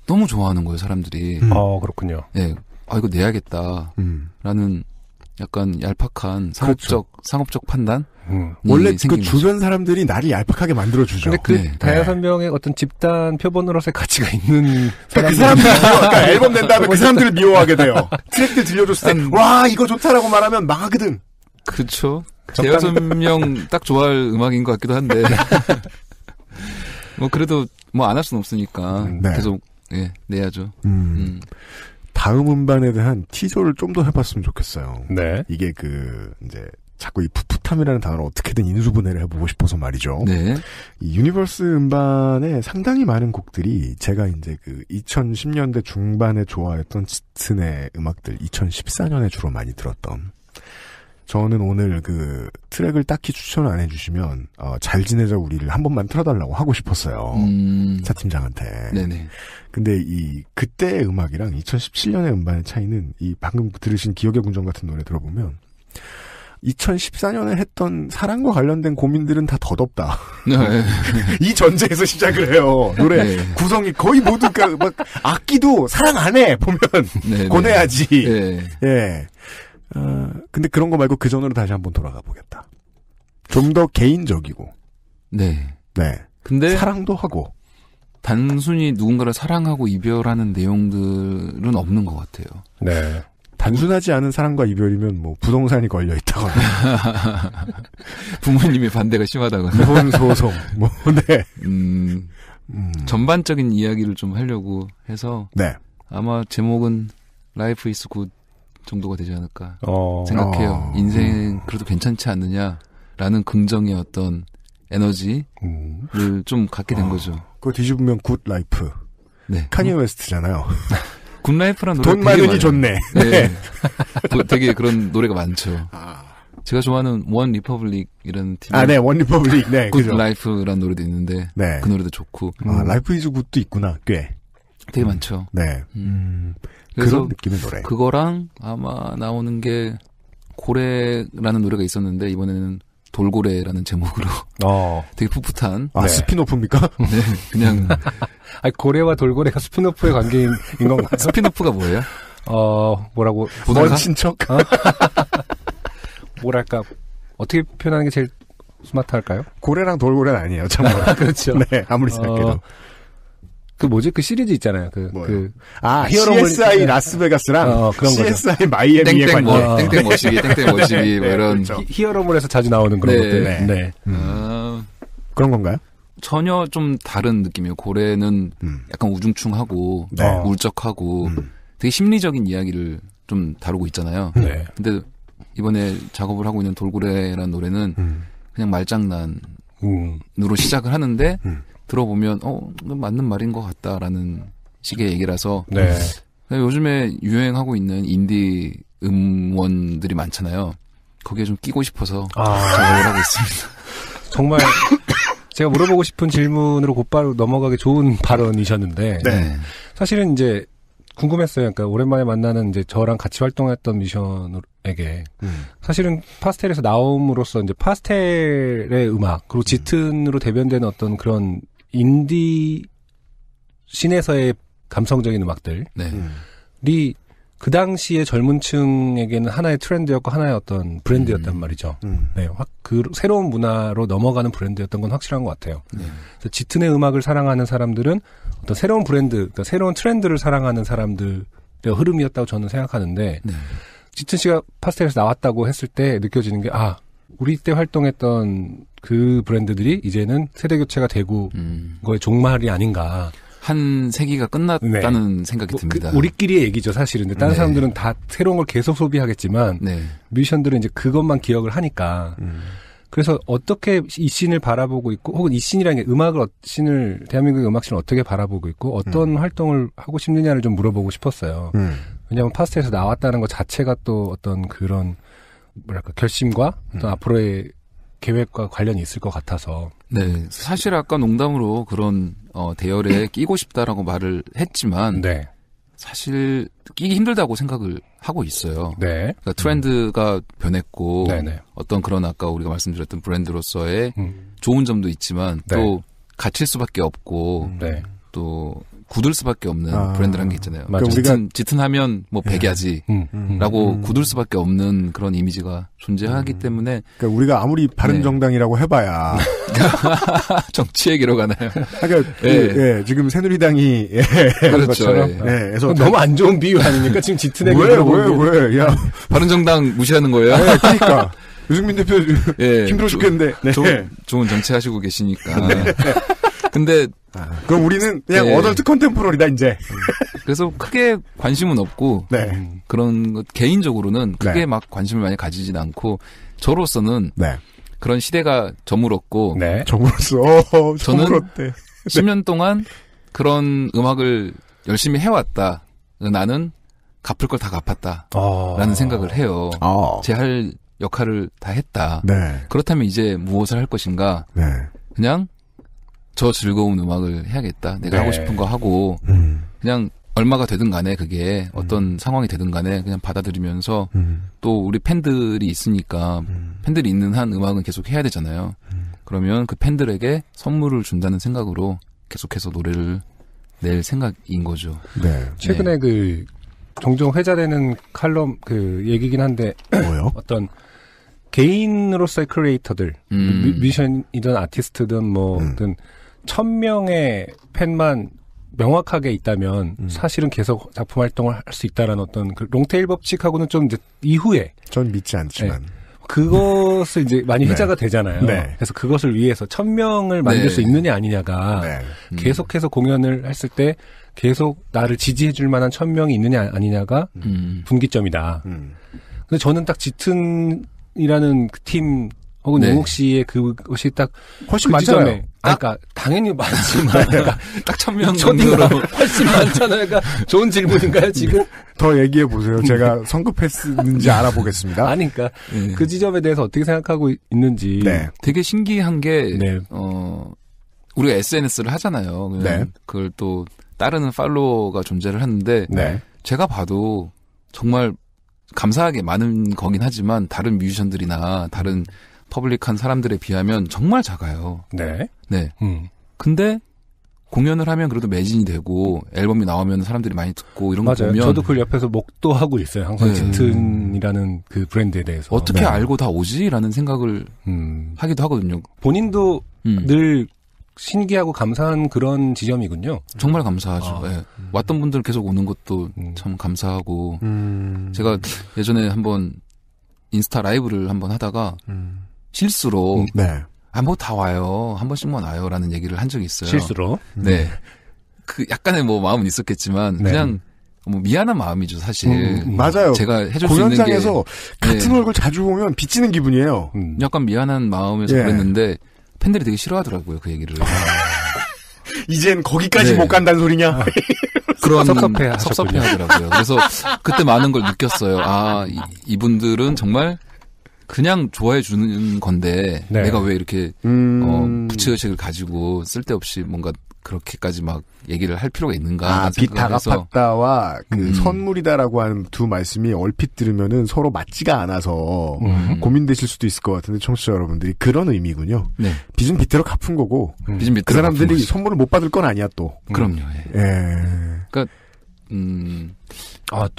너무 좋아하는 거예요, 사람들이. 그렇군요. 네. 이거 내야겠다. 라는 약간 얄팍한 상업적 판단? 원래 그 주변 사람들이 나를 얄팍하게 만들어주죠. 근데 그 대여섯 명의 어떤 집단 표본으로서의 가치가 있는 그 사람들이 그러니까 앨범 낸 다음에 그 사람들을 미워하게 돼요. 트랙들 들려줬을 때, 와, 이거 좋다라고 말하면 망하거든. 그렇죠. 대여섯 명 딱 좋아할 음악인 것 같기도 한데. 뭐 그래도 뭐 안 할 수는 없으니까 네. 계속 예, 내야죠. 다음 음반에 대한 티저를 좀 더 해봤으면 좋겠어요. 네. 이게 이제 자꾸 이 풋풋함이라는 단어를 어떻게든 인수분해를 해보고 싶어서 말이죠. 네. 이 유니버스 음반에 상당히 많은 곡들이 제가 이제 2010년대 중반에 좋아했던 짙은의 음악들, 2014년에 주로 많이 들었던. 저는 오늘 트랙을 딱히 추천 안 해주시면, 잘 지내자 우리를 한 번만 틀어달라고 하고 싶었어요. 차 팀장한테. 네네. 근데 그때의 음악이랑 2017년의 음반의 차이는 방금 들으신 기억의 군정 같은 노래 들어보면, 2014년에 했던 사랑과 관련된 고민들은 다 더덥다. 네. 이 전제에서 시작을 해요. 노래 네. 구성이 거의 모두 막 악기도 사랑 안 해 보면 네, 권해야지. 네. 예. 근데 그런 거 말고 그 전으로 다시 한번 돌아가 보겠다. 좀 더 개인적이고. 네. 네. 근데 사랑도 하고. 단순히 누군가를 사랑하고 이별하는 내용들은 없는 것 같아요. 네. 단순하지 않은 사랑과 이별이면 부동산이 걸려 있다거나 부모님의 반대가 심하다거나 이혼 소송 네. 전반적인 이야기를 좀 하려고 해서 네. 아마 제목은 Life is Good 정도가 되지 않을까 생각해요. 인생 그래도 괜찮지 않느냐라는 긍정의 어떤 에너지를 좀 갖게 된 거죠. 그거 뒤집으면 굿 라이프. 네. 카니에 웨스트잖아요. 굿라이프라는 노래 돈 많으니 좋네. 네. 되게 그런 노래가 많죠. 제가 좋아하는 원 리퍼블릭이라는 팀. 네, 원 리퍼블릭. 네, 굿라이프라는 노래도 있는데 네. 그 노래도 좋고. 라이프 이즈 굿도 있구나. 꽤. 되게 많죠. 네. 그래서 그런 느낌의 노래. 그거랑 아마 나오는 게 고래라는 노래가 있었는데 이번에는 돌고래라는 제목으로 되게 풋풋한. 네. 스피노프입니까? 네, 그냥. 고래와 돌고래가 스피노프의 관계인 건가요? 스피노프가 뭐예요? 뭐라고? 먼 친척? 뭐랄까? 어떻게 표현하는 게 제일 스마트할까요? 고래랑 돌고래는 아니에요, 참고로. 그렇죠. 네, 아무리 생각해도. 그 시리즈 있잖아요. CSI 라스베가스랑 그런 CSI 마이애미의 관계. 땡땡 머시기, 땡땡 머시기, 뭐 이런. 그렇죠. 히어로물에서 자주 나오는 그런 것들. 네. 그런 건가요? 전혀 좀 다른 느낌이에요. 고래는 약간 우중충하고, 네. 울적하고, 되게 심리적인 이야기를 좀 다루고 있잖아요. 네. 근데 이번에 작업을 하고 있는 돌고래라는 노래는 그냥 말장난으로 시작을 하는데, 들어보면 맞는 말인 것 같다라는 식의 얘기라서 네. 요즘에 유행하고 있는 인디 음원들이 많잖아요. 거기에 좀 끼고 싶어서 작업을 하고 있습니다. 정말 제가 물어보고 싶은 질문으로 곧바로 넘어가기 좋은 발언이셨는데 네. 사실은 이제 궁금했어요. 그러니까 오랜만에 만나는 이제 저랑 같이 활동했던 뮤지션에게 사실은 파스텔에서 나옴으로써 이제 파스텔의 음악 그리고 짙은으로 대변되는 어떤 그런 인디 씬에서의 감성적인 음악들이 그 당시에 젊은 층에게는 하나의 트렌드였고 하나의 어떤 브랜드였단 말이죠. 네, 새로운 문화로 넘어가는 브랜드였던 건 확실한 것 같아요. 그래서 짙은의 음악을 사랑하는 사람들은 어떤 새로운 브랜드, 그러니까 새로운 트렌드를 사랑하는 사람들의 흐름이었다고 저는 생각하는데 짙은 씨가 파스텔에서 나왔다고 했을 때 느껴지는 게 우리 때 활동했던 그 브랜드들이 이제는 세대 교체가 되고 거의 종말이 아닌가. 한 세기가 끝났다는 생각이 듭니다. 우리끼리의 얘기죠, 사실은. 근데 다른 사람들은 다 새로운 걸 계속 소비하겠지만 뮤지션들은 이제 그것만 기억을 하니까. 그래서 어떻게 이 씬을 바라보고 있고 혹은 이 씬이라는 게 대한민국의 음악씬을 어떻게 바라보고 있고 어떤 활동을 하고 싶느냐를 좀 물어보고 싶었어요. 왜냐하면 파스텔에서 나왔다는 것 자체가 또 어떤 그런 결심과 어떤 앞으로의 계획과 관련이 있을 것 같아서. 네, 사실 아까 농담으로 그런 대열에 끼고 싶다라고 말을 했지만 사실 끼기 힘들다고 생각을 하고 있어요. 네. 그러니까 트렌드가 변했고 네네. 어떤 그런 아까 우리가 말씀드렸던 브랜드로서의 좋은 점도 있지만 또 갇힐 수밖에 없고 또 굳을 수밖에 없는 브랜드라는 게 있잖아요. 짙은 하면 뭐 백야지라고 굳을 수밖에 없는 그런 이미지가 존재하기 때문에 그러니까 우리가 아무리 바른정당이라고 해봐야 정치 얘기로 가나요? 그러니까 지금 새누리당이 그렇죠. 것처럼 그래서 너무 안 좋은 비유 아닙니까? 지금 짙은 얘기 왜? 야, 바른정당 무시하는 거예요? 그러니까 유승민 대표 힘들어 죽겠는데. 좋은 정치하시고 계시니까. 근데 그럼 우리는 그냥 네. 어덜트 컨템포러리다 이제. 그래서 크게 관심은 없고 네. 그런 것 개인적으로는 크게 네. 막 관심을 많이 가지진 않고 저로서는 네. 그런 시대가 저물었고 네. 저물었어. 저는 저물었대. 10년 동안 그런 음악을 열심히 해왔다. 나는 갚을 걸 다 갚았다라는 생각을 해요. 제 할 역할을 다 했다. 네. 그렇다면 이제 무엇을 할 것인가? 네. 그냥 저 즐거운 음악을 해야겠다. 내가 네. 하고 싶은 거 하고 그냥 얼마가 되든 간에 그게 어떤 상황이 되든 간에 그냥 받아들이면서 또 우리 팬들이 있으니까 팬들이 있는 한 음악은 계속 해야 되잖아요. 그러면 그 팬들에게 선물을 준다는 생각으로 계속해서 노래를 낼 생각인 거죠. 네. 최근에 그 종종 회자되는 칼럼 그 얘기긴 한데 뭐요? 어떤 개인으로서의 크리에이터들 뮤지션이든 아티스트든 뭐든 1000명의 팬만 명확하게 있다면 사실은 계속 작품 활동을 할 수 있다라는 어떤 그 롱테일 법칙하고는 좀 이제 이후에 전 믿지 않지만 네. 그것을 이제 많이 네. 회자가 되잖아요. 네. 그래서 그것을 위해서 1000명을 만들 네. 수 있느냐 아니냐가 네. 계속해서 공연을 했을 때 계속 나를 지지해줄 만한 1000명이 있느냐 아니냐가 분기점이다. 근데 저는 딱 짙은이라는 그 팀 혹은 네. 용욱 씨의 그것이 딱 훨씬 그 많잖아요. 지점에 그러니까 당연히 많지만 그러니까 딱 1000명 저니까 정도로 훨씬 많잖아요. 그러니까 좋은 질문인가요 지금? 더 얘기해 보세요. 제가 성급했는지 알아보겠습니다. 아니 그러니까 네. 그 지점에 대해서 어떻게 생각하고 있는지. 네. 되게 신기한 게 네. 우리가 SNS를 하잖아요. 네. 그걸 또 따르는 팔로워가 존재를 하는데 네. 제가 봐도 정말 감사하게 많은 거긴 하지만 다른 뮤지션들이나 다른 퍼블릭한 사람들에 비하면 정말 작아요. 네. 네. 근데 공연을 하면 그래도 매진이 되고 앨범이 나오면 사람들이 많이 듣고 이런 거 맞아요. 보면 저도 그걸 옆에서 목도하고 있어요. 항상 네. 짙은이라는 그 브랜드에 대해서. 어떻게 네. 알고 다 오지라는 생각을 하기도 하거든요. 본인도 늘 신기하고 감사한 그런 지점이군요. 정말 감사하죠. 예. 왔던 분들 계속 오는 것도 참 감사하고 제가 예전에 한번 인스타 라이브를 한번 하다가 실수로 네. 뭐 다 와요. 한 번씩만 와요라는 얘기를 한 적이 있어요. 실수로. 네. 그 약간의 뭐 마음은 있었겠지만 네. 그냥 뭐 미안한 마음이죠, 사실. 맞아요. 제가 해줄 수 있는 게 공연장에서 같은 네. 얼굴 자주 보면 비치는 기분이에요. 약간 미안한 마음에서 예. 그랬는데 팬들이 되게 싫어하더라고요, 그 얘기를. 이젠 거기까지 네. 못 간다는 소리냐? 그런 섭섭해하셨군요. 섭섭해하더라고요. 그래서 그때 많은 걸 느꼈어요. 아, 이분들은 정말 그냥 좋아해 주는 건데 네. 내가 왜 이렇게 부채의식을 가지고 쓸데없이 뭔가 그렇게까지 막 얘기를 할 필요가 있는가? 빚다 갚았다와 그 선물이다라고 하는 두 말씀이 얼핏 들으면은 서로 맞지가 않아서 고민되실 수도 있을 것 같은데 청취자 여러분들이 그런 의미군요. 네. 빚은 빚대로 갚은 거고 빚은 빚대로 그 사람들이 갚은 거죠. 선물을 못 받을 건 아니야 또. 그럼요. 예. 예. 아,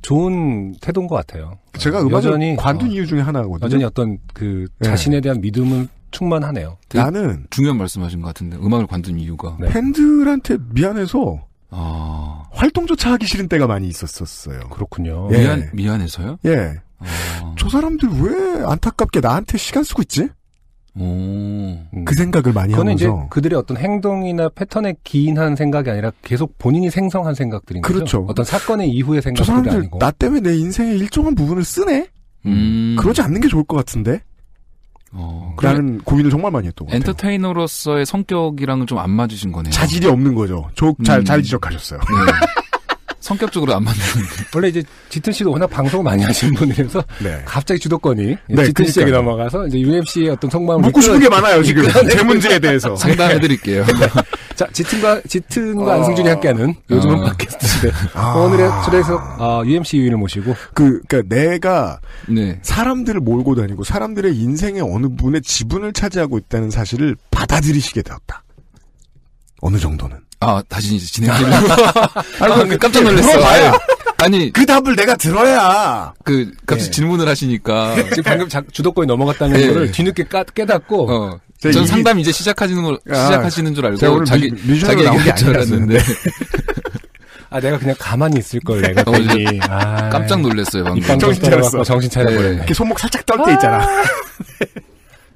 좋은 태도인 것 같아요. 제가 음악을 여전히 관둔 이유 중에 하나거든요. 여전히 어떤 그 자신에 대한 믿음은 충만하네요. 나는 중요한 말씀하신 것 같은데 음악을 관둔 이유가 네. 팬들한테 미안해서 활동조차 하기 싫은 때가 많이 있었어요. 그렇군요. 예. 미안해서요? 예. 저 사람들 왜 안타깝게 나한테 시간 쓰고 있지? 그 생각을 많이 그거는 하면서. 이제 그들의 어떤 행동이나 패턴에 기인한 생각이 아니라 계속 본인이 생성한 생각들인 거죠. 그렇죠. 어떤 사건의 이후의 저 생각들이 사람들 아니고. 나 때문에 내 인생의 일정한 부분을 쓰네? 그러지 않는 게 좋을 것 같은데? 라는 고민을 정말 많이 했던 것 같아요. 엔터테이너로서의 성격이랑은 좀 안 맞으신 거네요. 자질이 없는 거죠. 잘 지적하셨어요. 네. 성격적으로 안 맞는. 원래 이제 짙은 씨도 워낙 방송을 많이 하시는 분이라서 네. 갑자기 주도권이 네, 짙은 씨에게 그러니까요. 넘어가서 이제 UMC의 어떤 속마음을 묻고 싶은 게 많아요, 지금. 제 문제에 대해서. 상담해드릴게요. 자, 짙은과 안승준이 함께하는 요즘은 팟캐스트 시대. 오늘의 초대해서 UMC 유인을 모시고 그러니까 내가 네. 사람들을 몰고 다니고 사람들의 인생의 어느 부분에 지분을 차지하고 있다는 사실을 받아들이시게 되었다. 어느 정도는. 다시 이제 진행하려고. 깜짝 놀랐어. 물어봐야. 아니. 그 답을 내가 들어야. 갑자기 질문을 하시니까. 지금 방금 주도권이 넘어갔다는 네. 거를 뒤늦게 깨닫고. 전 상담 이제 시작하시는 줄 알고. 오늘 자기 얘기할 줄 알았는데. 내가 그냥 가만히 있을 걸 내가 괜히. 깜짝 놀랐어요, 방금. 정신 차렸어. 정신 차려버렸네. 이렇게 손목 살짝 떨 때 있잖아.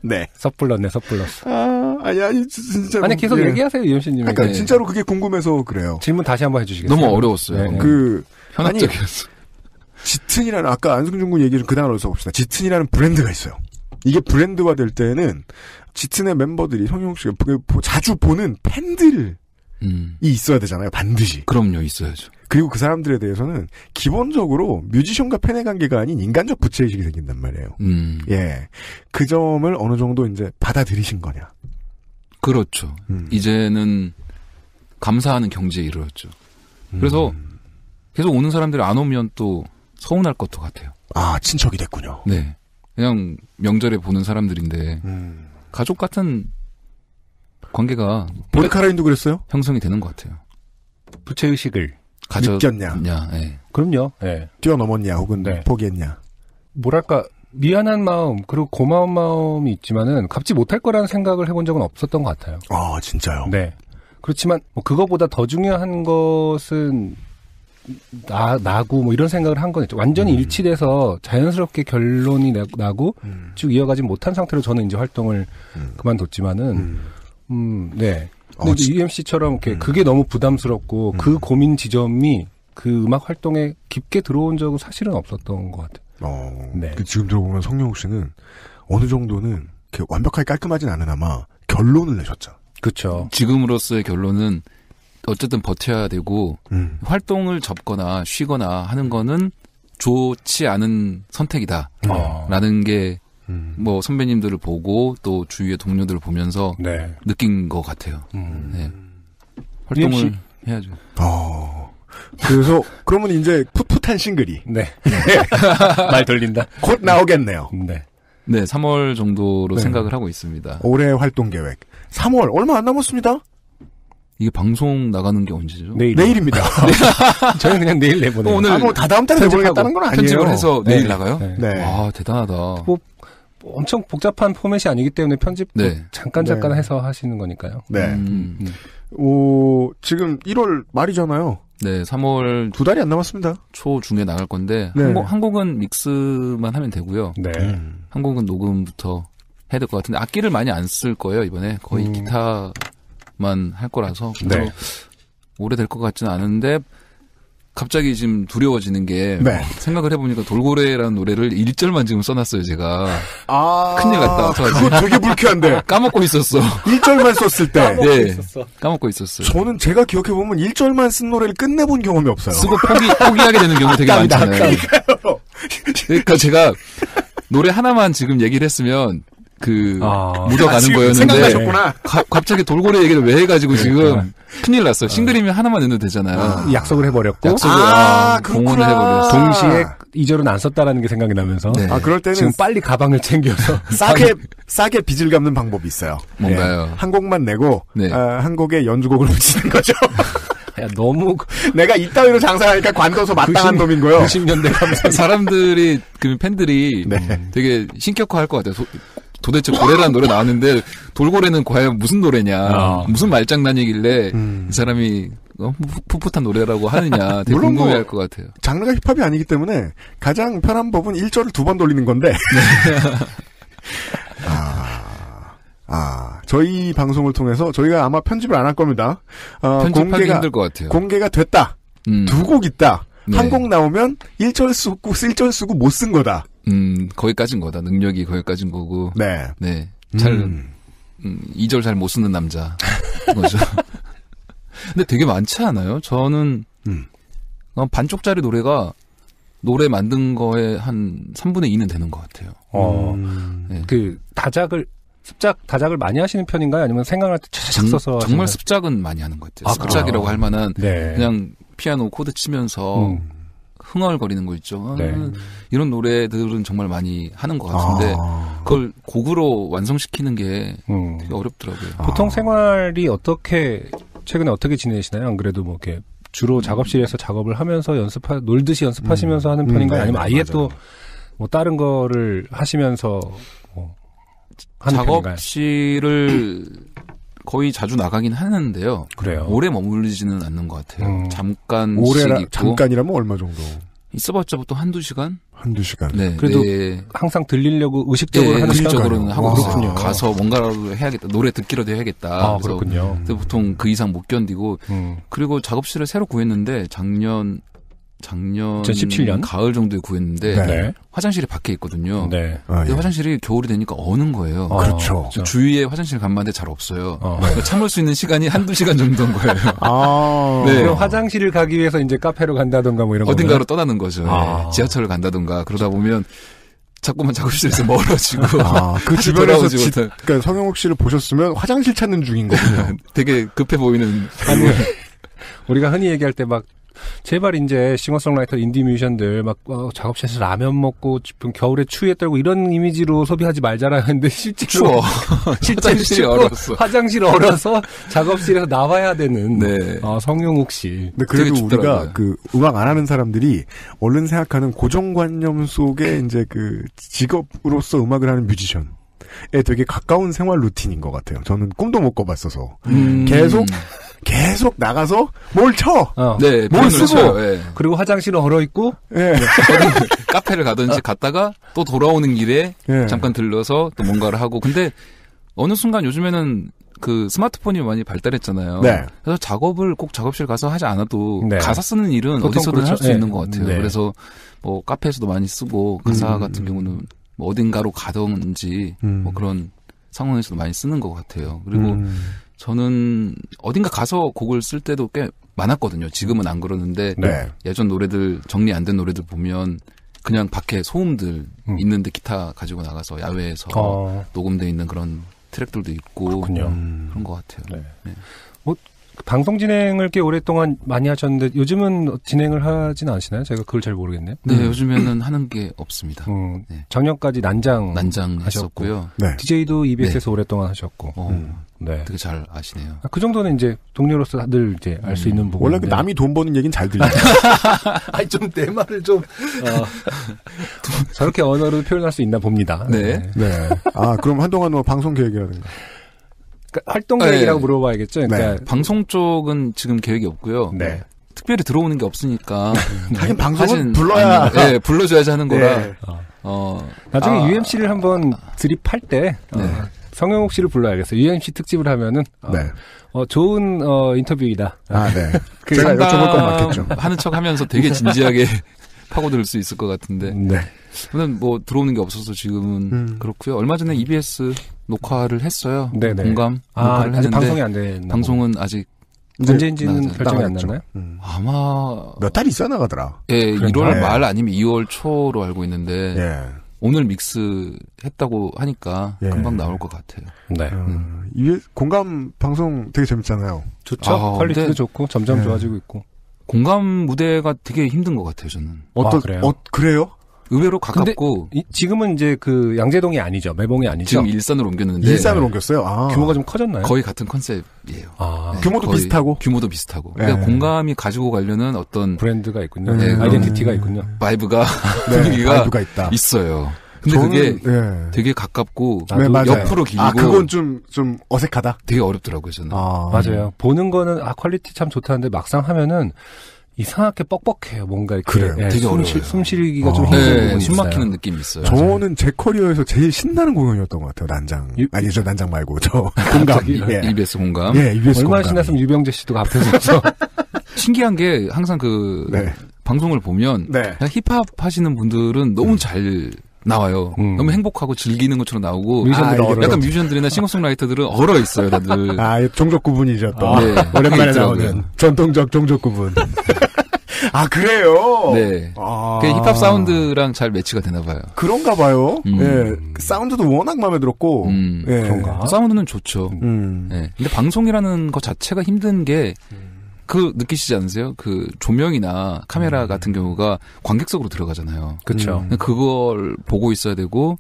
네. 섣불렀어. 아니, 진짜. 아니, 계속 얘기하세요, 이현씨님. 그러니까, 진짜로 그게 궁금해서 그래요. 질문 다시 한번 해주시겠어요? 너무 어려웠어요. 네. 현학적이었어. 짙은이라는, 아까 안승준 군 얘기 좀 그 단어로 써봅시다. 짙은이라는 브랜드가 있어요. 이게 브랜드화 될 때는, 짙은의 멤버들이, 성용 씨가 자주 보는 팬들이 있어야 되잖아요, 반드시. 그럼요, 있어야죠. 그리고 그 사람들에 대해서는 기본적으로 뮤지션과 팬의 관계가 아닌 인간적 부채의식이 생긴단 말이에요. 예. 그 점을 어느 정도 이제 받아들이신 거냐. 그렇죠. 이제는 감사하는 경지에 이르렀죠. 그래서 계속 오는 사람들이 안 오면 또 서운할 것도 같아요. 아, 친척이 됐군요. 네. 그냥 명절에 보는 사람들인데 가족 같은 관계가 보드카라인도 그랬어요? 형성이 되는 것 같아요. 부채의식을 느꼈냐? 네. 그럼요. 네. 뛰어넘었냐 혹은 네. 포기했냐? 뭐랄까 미안한 마음 그리고 고마운 마음이 있지만은 갚지 못할 거라는 생각을 해본 적은 없었던 것 같아요. 아 진짜요? 네. 그렇지만 뭐 그거보다 더 중요한 것은 나고 뭐 이런 생각을 한 건 있죠. 완전히 일치돼서 자연스럽게 결론이 나고 쭉 이어가지 못한 상태로 저는 이제 활동을 그만뒀지만은 네. 근데 UMC처럼 그게 너무 부담스럽고 그 고민 지점이 그 음악 활동에 깊게 들어온 적은 사실은 없었던 것 같아요. 네. 지금 들어보면 성룡욱 씨는 어느 정도는 완벽하게 깔끔하진 않으나마 결론을 내셨죠. 그렇죠. 지금으로서의 결론은 어쨌든 버텨야 되고 활동을 접거나 쉬거나 하는 거는 좋지 않은 선택이다. 라는 게 뭐 선배님들을 보고 또 주위의 동료들을 보면서 네. 느낀 것 같아요. 네. 활동을 해야죠. 그래서 그러면 이제 풋풋한 싱글이 네. 말 돌린다. 곧 나오겠네요. 네. 네, 3월 정도로 생각을 하고 있습니다. 올해 활동 계획. 3월 얼마 안 남았습니다. 이게 방송 나가는 게 언제죠? 내일입니다. 저는 그냥 내일 내보내요. 오늘 뭐 다 다음 달에 내보내겠다는 건 아니에요. 편집을 해서 내일 나가요? 네. 와, 대단하다. 뭐 엄청 복잡한 포맷이 아니기 때문에 편집도 잠깐 해서 하시는 거니까요. 네. 지금 1월 말이잖아요. 네, 3월 2달이 안 남았습니다. 초 중에 나갈 건데 네. 한 곡은 믹스만 하면 되고요. 네. 한 곡은 녹음부터 해야 될 것 같은데 악기를 많이 안 쓸 거예요. 이번에 거의 기타만 할 거라서 네. 오래 될 것 같지는 않은데 갑자기 지금 두려워지는 게 생각을 해보니까 돌고래라는 노래를 1절만 지금 써놨어요. 제가 큰일 났다. 그거 되게 불쾌한데 까먹고 있었어. 1절만 썼을 때 까먹고 있었어요. 저는 제가 기억해보면 1절만 쓴 노래를 끝내본 경험이 없어요. 쓰고 포기하게 되는 경우 되게 많잖아요. 그러니까 제가 노래 하나만 지금 얘기를 했으면 묻어가는 거였는데 생각나셨구나. 갑자기 돌고래 얘기를 왜 해가지고 지금 큰일 났어요. 싱글이면 하나만 넣으면 되잖아요. 약속을 해버렸고 공헌을 해버렸어요. 동시에 2절은 안 썼다라는 게 생각이 나면서 그럴 때는 지금 빨리 가방을 챙겨서 싸게 빚을 갚는 방법이 있어요. 뭔가요? 한 곡만 내고 한 곡에 연주곡을 붙이는 거죠. 야, 너무 내가 이따위로 장사하니까 관둬서 마땅한 놈인 거요. 90년대 감성. 사람들이 팬들이 되게 신격화할 것 같아요. 도대체 고래라는 노래 나왔는데 돌고래는 과연 무슨 노래냐, 무슨 말장난이길래 이 사람이 풋풋한 노래라고 하느냐 되게 궁금해할 것 같아요. 장르가 힙합이 아니기 때문에 가장 편한 법은 1절을 2번 돌리는 건데 저희 방송을 통해서 저희가 아마 편집을 안 할 겁니다. 편집하기 힘들 것 같아요. 공개가 됐다. 2곡 있다. 한 곡 나오면 1절 쓰고 1절 쓰고 못 쓴 거다. 거기까진 거다. 능력이 거기까진 거고. 네. 2절 잘 못 쓰는 남자. 그거죠. 근데 되게 많지 않아요? 저는, 반쪽짜리 노래가 노래 만든 거에 한 3분의 2는 되는 것 같아요. 다작을 많이 하시는 편인가요? 아니면 생각할 때 차차작 써서 정말 습작은 많이 하는 것 같아요. 습작이라고 할 만한 그냥 피아노 코드 치면서 흥얼거리는 거 있죠. 이런 노래들은 정말 많이 하는 것 같은데 그걸 곡으로 완성시키는 게 되게 어렵더라고요. 보통 생활이 최근에 어떻게 지내시나요? 안 그래도 뭐 이렇게 주로 작업실에서 작업을 하면서 놀듯이 연습하시면서 하는 편인가요? 아니면 아예 또 뭐 다른 거를 하시면서 하는 작업실을 거의 자주 나가긴 하는데요. 그래요. 오래 머물지는 않는 것 같아요. 잠깐이라면 얼마 정도? 있어봤자 보통 한두 시간? 한두 시간. 네. 그래도 항상 들리려고 의식적으로 하는 의식적으로는 하고 그렇군요. 가서 뭔가라도 해야겠다. 노래 듣기라도 해야겠다. 그렇군요. 보통 그 이상 못 견디고 그리고 작업실을 새로 구했는데 작년 2017년 가을 정도에 구했는데 네. 화장실이 밖에 있거든요. 네. 근데 화장실이 겨울이 되니까 어는 거예요. 그렇죠. 주위에 화장실 간만에 잘 없어요. 참을 수 있는 시간이 한두 시간 정도인 거예요. 네. 그럼 화장실을 가기 위해서 이제 카페로 간다던가 뭐 이런 어딘가로 건가요? 떠나는 거죠. 네. 지하철을 간다던가 그러다 보면 자꾸만 작업실에서 멀어지고 그 주변에서 그러니까 성형욱 씨를 보셨으면 화장실 찾는 중인 거군요. 되게 급해 보이는. 아니, 우리가 흔히 얘기할 때 막 제발 이제 싱어송라이터 인디 뮤지션들 막 작업실에서 라면 먹고 겨울에 추위에 떨고 이런 이미지로 소비하지 말자라 했는데 실제로 화장실이 얼었어. 화장실 얼어서 작업실에서 나와야 되는 성용욱 씨. 근데 그래도 우리가 그 음악 안 하는 사람들이 얼른 생각하는 고정관념 속에 이제 그 직업으로서 음악을 하는 뮤지션에 되게 가까운 생활 루틴인 것 같아요. 저는 꿈도 못 꿔봤어서 계속 나가서 뭘 쳐! 네, 뭘 쓰고! 네. 그리고 화장실은 얼어있고, 네. 카페를 가든지 갔다가 또 돌아오는 길에 잠깐 들러서 또 뭔가를 하고. 근데 어느 순간 요즘에는 그 스마트폰이 많이 발달했잖아요. 네. 그래서 작업을 꼭 작업실 가서 하지 않아도 가사 쓰는 일은 어디서든 할 수 있는 것 같아요. 그래서 뭐 카페에서도 많이 쓰고 가사 같은 경우는 뭐 어딘가로 가든지 뭐 그런 상황에서도 많이 쓰는 것 같아요. 그리고 저는 어딘가 가서 곡을 쓸 때도 꽤 많았거든요. 지금은 안 그러는데 예전 노래들 정리 안 된 노래들 보면 그냥 밖에 소음들 있는데 기타 가지고 나가서 야외에서 녹음돼 있는 그런 트랙들도 있고 그런 것 같아요. 네. 뭐 방송 진행을 꽤 오랫동안 많이 하셨는데 요즘은 진행을 하진 않으시나요? 제가 그걸 잘 모르겠네요. 네, 요즘에는 하는 게 없습니다. 작년까지 난장 하셨고요. DJ도 EBS에서 오랫동안 하셨고. 되게 잘 아시네요. 그 정도는 이제 동료로서 늘 이제 알 수 있는 부분. 원래 그 남이 돈 버는 얘기는 잘 들리죠. 아니 좀 내 말을 좀 저렇게 언어로 표현할 수 있나 봅니다. 네. 그럼 한동안 뭐 방송 계획이라든가. 그러니까 활동 계획이라고 물어봐야겠죠. 그러니까 방송 쪽은 지금 계획이 없고요. 특별히 들어오는 게 없으니까. 하긴 방송은 불러야. 불러줘야지 하는 거라. 나중에 UMC를 한번 드립할 때. 성영욱 씨를 불러야겠어요. UMC 특집을 하면은 좋은 인터뷰이다. 제가 여쭤볼 건 맞겠죠. 하는 척하면서 되게 진지하게 파고들 수 있을 것 같은데. 저는 뭐 들어오는 게 없어서 지금은 그렇고요. 얼마 전에 EBS 녹화를 했어요. 공감 녹화를 했는데 아직 방송이 안 됐나? 방송은 아직 언제인지는 결정이 안 났나요? 아마 몇 달 있어 나가더라. 1월 말 아니면 2월 초로 알고 있는데. 오늘 믹스 했다고 하니까 금방 나올 것 같아요. 공감 방송 되게 재밌잖아요. 좋죠. 퀄리티도 좋고 점점 좋아지고 있고. 공감 무대가 되게 힘든 것 같아요. 저는. 그래요? 그래요? 의외로 가깝고. 지금은 이제 그 양재동이 아니죠. 매봉이 아니죠. 지금 일산으로 옮겼는데. 일산으로 옮겼어요? 규모가 좀 커졌나요? 거의 같은 컨셉이에요. 규모도 비슷하고? 규모도 비슷하고. 그러니까 공감이 가지고 가려는 어떤. 브랜드가 있군요. 아이덴티티가 있군요. 바이브가, 분위기가 바이브가 있다. 있어요. 근데 그게 되게 가깝고 옆으로 길고 그건 좀 어색하다. 되게 어렵더라고요, 저는. 맞아요. 보는 거는 퀄리티 참 좋다는데 막상 하면은 이상하게 뻑뻑해요. 뭔가 이렇게 되게 어려워요. 숨 쉬기가 좀 힘든 부분이 숨 있어요. 막히는 느낌이 있어요. 저는 제 커리어에서 제일 신나는 공연이었던 것 같아요. 난장. 아니죠, 난장 말고 공감. EBS 공감. EBS 얼마나 공감. 신났으면 유병재 씨도 앞에서 신기한 게 항상 방송을 보면 힙합 하시는 분들은 너무 잘 나와요. 너무 행복하고 즐기는 것처럼 나오고 약간 뮤지션들이나 싱어송라이터들은 얼어 있어요, 다들. 종족 구분이죠, 또. 오랜만에 나오는 전통적 종족 구분. 그래요? 네. 힙합 사운드랑 잘 매치가 되나 봐요. 그런가 봐요. 사운드도 워낙 마음에 들었고. 그런가? 사운드는 좋죠. 근데 방송이라는 것 자체가 힘든 게 느끼시지 않으세요? 조명이나 카메라 같은 경우가 관객석으로 들어가잖아요. 그렇죠. 그걸 보고 있어야 되고,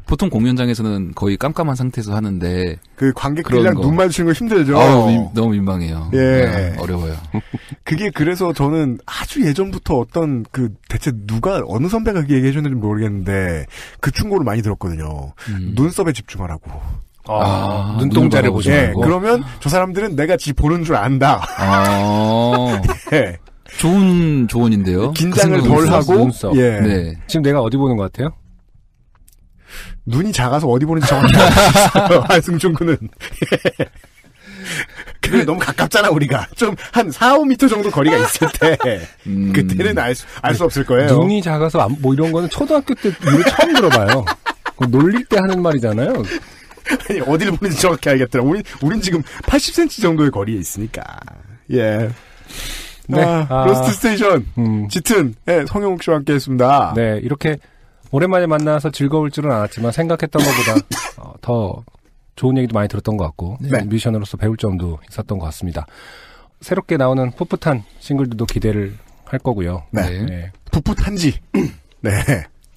보통 공연장에서는 거의 깜깜한 상태에서 하는데. 관객들이랑 눈 마주치는 거 힘들죠? 너무 민망해요. 어려워요. 그게 그래서 저는 아주 예전부터 대체 누가, 어느 선배가 그렇게 얘기해줬는지 모르겠는데, 그 충고를 많이 들었거든요. 눈썹에 집중하라고. 눈동자를 보지 말고. 그러면 저 사람들은 내가 지 보는 줄 안다. 좋은 조언인데요. 긴장을 덜 하고. 눈썹. 예. 네. 지금 내가 어디 보는 것 같아요? 눈이 작아서 어디 보는지 정확히 알았어요. 한승준 군은. 그래, 너무 가깝잖아, 우리가. 좀, 한 4, 5m 정도 거리가 있을 때. 그때는 알 수 없을 거예요. 눈이 작아서, 뭐 이런 거는 초등학교 때 이거 처음 들어봐요. 놀릴 때 하는 말이잖아요. 아니, 어디를 보는지 정확히 알겠더라. 우린 지금 80cm 정도의 거리에 있으니까. 예. 네. 로스트 스테이션. 짙은, 예, 성형욱 씨와 함께 했습니다. 네, 이렇게 오랜만에 만나서 즐거울 줄은 알았지만 생각했던 것보다 더 좋은 얘기도 많이 들었던 것 같고 네. 뮤지션으로서 배울 점도 있었던 것 같습니다. 새롭게 나오는 풋풋한 싱글들도 기대를 할 거고요. 네. 네. 풋풋한지. 네.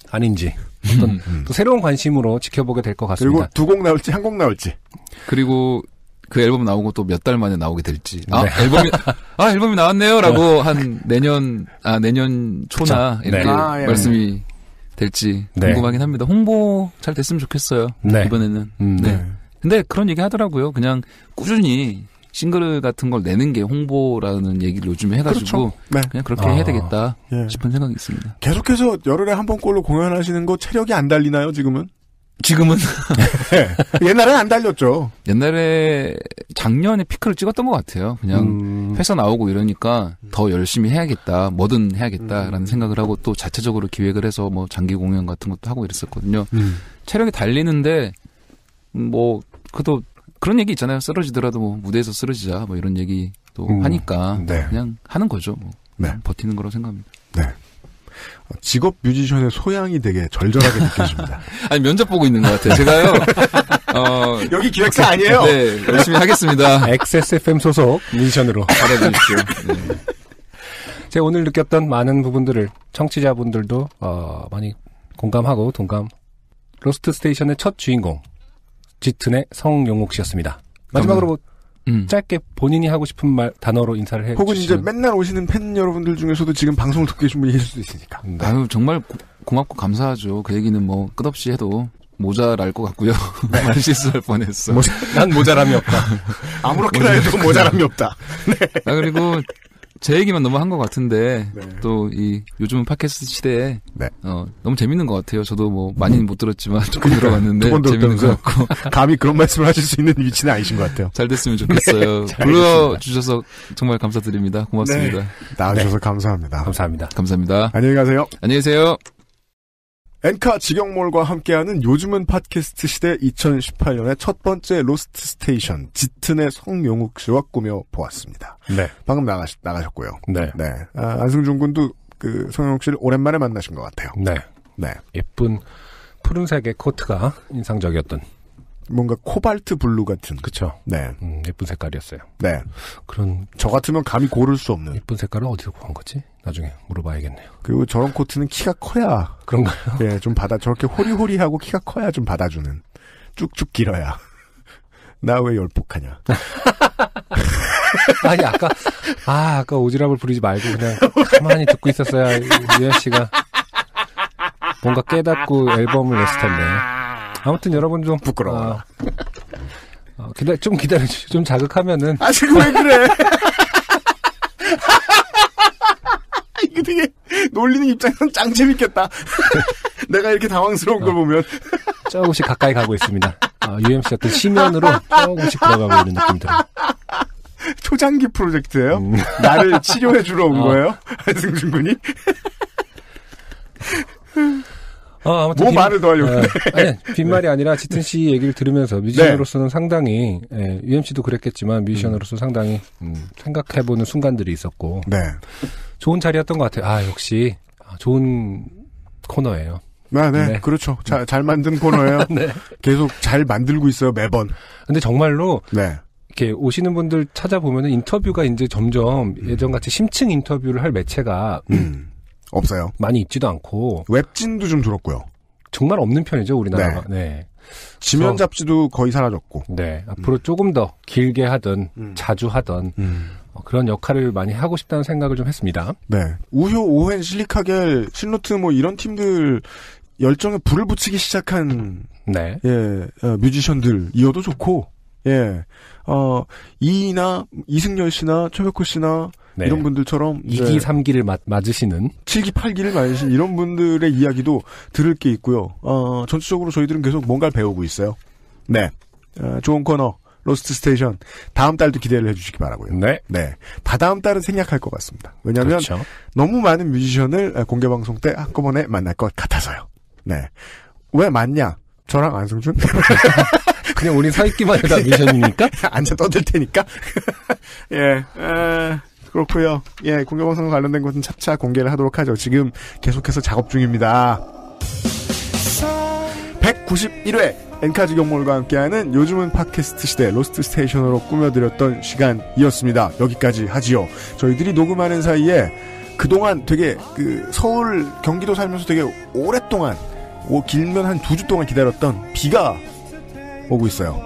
아닌지 어떤 또 새로운 관심으로 지켜보게 될 것 같습니다. 그리고 2곡 나올지 1곡 나올지. 그리고 그 앨범 나오고 또 몇 달 만에 나오게 될지. 네. 앨범이 나왔네요라고 한 내년 초나 그쵸. 이렇게 네. 말씀이 될지 궁금하긴 합니다. 홍보 잘 됐으면 좋겠어요. 네. 이번에는. 네. 근데 그런 얘기 하더라고요. 그냥 꾸준히 싱글 같은 걸 내는 게 홍보라는 얘기를 요즘에 해가지고 그렇죠. 네. 그냥 그렇게 해야 되겠다 싶은 생각이 있습니다. 계속해서 열흘에 한 번꼴로 공연하시는 거 체력이 안 달리나요, 지금은? 네. 옛날에는 안 달렸죠. 옛날에 작년에 피크를 찍었던 것 같아요. 그냥 회사 나오고 이러니까 더 열심히 해야겠다, 뭐든 해야겠다라는 생각을 하고 또 자체적으로 기획을 해서 뭐 장기 공연 같은 것도 하고 이랬었거든요. 체력이 달리는데 뭐 그래도 그런 얘기 있잖아요. 쓰러지더라도 뭐 무대에서 쓰러지자 뭐 이런 얘기도 하니까 네. 그냥 하는 거죠. 뭐. 네. 버티는 거라고 생각합니다. 네. 직업 뮤지션의 소양이 되게 절절하게 느껴집니다. 아니 면접 보고 있는 것 같아요. 제가요. 여기 기획사 아니에요? 네, 열심히 하겠습니다. XSFM 소속 뮤지션으로 알아주십시오. 네. 제가 오늘 느꼈던 많은 부분들을 청취자분들도 많이 공감하고 동감. 로스트 스테이션의 첫 주인공 짙은의 성용욱 씨였습니다. 마지막으로 뭐 짧게 본인이 하고 싶은 말 단어로 인사를 해 혹은 주시면. 이제 맨날 오시는 팬 여러분들 중에서도 지금 방송을 듣고 계신 분이 계실 수도 있으니까. 네. 아유 정말 고맙고 감사하죠. 그 얘기는 뭐 끝없이 해도 모자랄 것 같고요. 말 실수할 뻔했어. 난 모자람이 없다. 아무렇게나 해도 모자람이 없다. 네. 그리고 제 얘기만 너무 한 것 같은데 네. 또 이 요즘 팟캐스트 시대에 네. 너무 재밌는 것 같아요. 저도 뭐 많이는 못 들었지만 조금 들어봤는데 두번 재밌는 것 같고 감히 그런 말씀을 하실 수 있는 위치는 아니신 것 같아요. 잘 됐으면 좋겠어요. 네, 불러주셔서 정말 감사드립니다. 고맙습니다. 네. 나와주셔서 감사합니다. 감사합니다. 감사합니다. 안녕히 가세요. 안녕히 계세요. 엔카 직영몰과 함께하는 요즘은 팟캐스트 시대 2018년의 첫 번째 로스트 스테이션 짙은의 성용욱 씨와 꾸며보았습니다. 네. 방금 나가셨고요. 네. 네. 안승준 군도 그 성용욱 씨를 오랜만에 만나신 것 같아요. 네. 네. 예쁜 푸른색의 코트가 인상적이었던. 뭔가 코발트 블루 같은. 그쵸. 네. 예쁜 색깔이었어요. 네. 그런. 저 같으면 감히 고를 수 없는. 예쁜 색깔을 어디서 구한 거지? 나중에 물어봐야겠네요. 그리고 저런 코트는 키가 커야. 그런가요? 예, 좀 저렇게 호리호리하고 키가 커야 좀 받아주는. 쭉쭉 길어야. 나 왜 열폭하냐. 아니, 아까 오지랖을 부리지 말고 그냥 가만히 듣고 있었어야 유현 씨가 뭔가 깨닫고 앨범을 냈을 텐데. 아무튼 여러분 좀 부끄러워. 좀 기다려주세요. 좀 자극하면은. 아, 지금 왜 그래? 이거 되게 놀리는 입장에서는 짱 재밌겠다. 내가 이렇게 당황스러운 걸 보면. 조금씩 가까이 가고 있습니다. UMC 어떤 심연으로 조금씩 들어가고 있는 느낌이 들어요. 초장기 프로젝트예요? 나를 치료해 주러 온 거예요? 한승준 군이? 아무튼 말을 더 하려고. 아니, 빈말이 아니라 짙은 씨 얘기를 들으면서 뮤지션으로서는 상당히, UMC도 그랬겠지만 뮤지션으로서 상당히, 생각해보는 순간들이 있었고. 네. 좋은 자리였던 것 같아요. 역시, 좋은 코너예요. 네. 그렇죠. 잘 만든 코너예요. 네. 계속 잘 만들고 있어요, 매번. 근데 정말로, 네. 이렇게 오시는 분들 찾아보면은 인터뷰가 이제 점점 예전같이 심층 인터뷰를 할 매체가, 없어요. 많이 있지도 않고. 웹진도 좀 줄었고요. 정말 없는 편이죠, 우리나라가. 네. 지면 잡지도 거의 사라졌고. 네. 앞으로 조금 더 길게 하던, 자주 하던, 그런 역할을 많이 하고 싶다는 생각을 좀 했습니다. 네. 우효, 오웬, 실리카겔, 신노트 뭐 이런 팀들 열정에 불을 붙이기 시작한. 네. 뮤지션들이어도 좋고, 이나, 이승열 씨나, 최백호 씨나, 네. 이런 분들처럼 2기, 3기를 맞으시는 7기, 8기를 맞으신 이런 분들의 이야기도 들을 게 있고요. 전체적으로 저희들은 계속 뭔가를 배우고 있어요. 네. 좋은 코너 로스트 스테이션 다음 달도 기대를 해주시기 바라고요. 네. 네. 다다음 달은 생략할 것 같습니다. 왜냐하면 그렇죠. 너무 많은 뮤지션을 공개 방송 때 한꺼번에 만날 것 같아서요. 네. 왜 맞냐? 저랑 안승준? 그냥 우리 서 있기만 해도 뮤지션이니까? 앉아 떠들 테니까? 예, 그렇고요. 예, 공개 방송 관련된 것은 차차 공개를 하도록 하죠. 지금 계속해서 작업 중입니다. 191회 엔카지경몰과 함께하는 요즘은 팟캐스트 시대 로스트 스테이션으로 꾸며드렸던 시간이었습니다. 여기까지 하지요. 저희들이 녹음하는 사이에 그동안 되게 서울 경기도 살면서 되게 오랫동안 길면 한 2주 동안 기다렸던 비가 오고 있어요.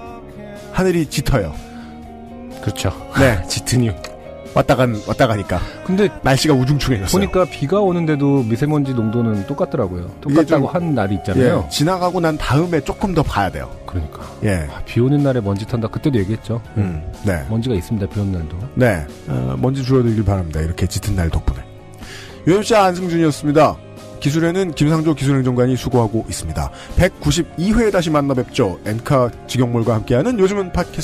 하늘이 짙어요. 그렇죠. 네. 짙으니 왔다 가니까. 근데 날씨가 우중충해졌어요. 보니까 비가 오는데도 미세먼지 농도는 똑같더라고요. 똑같다고 한 날이 있잖아요. 예, 지나가고 난 다음에 조금 더 봐야 돼요. 그러니까. 예. 비 오는 날에 먼지 턴다. 그때도 얘기했죠. 네. 먼지가 있습니다. 비 오는 날도. 네. 먼지 줄어들길 바랍니다. 이렇게 짙은 날 덕분에. 유현씨 안승준이었습니다. 기술에는 김상조 기술행정관이 수고하고 있습니다. 192회에 다시 만나 뵙죠. 엔카 직영몰과 함께하는 요즘은 팟캐스트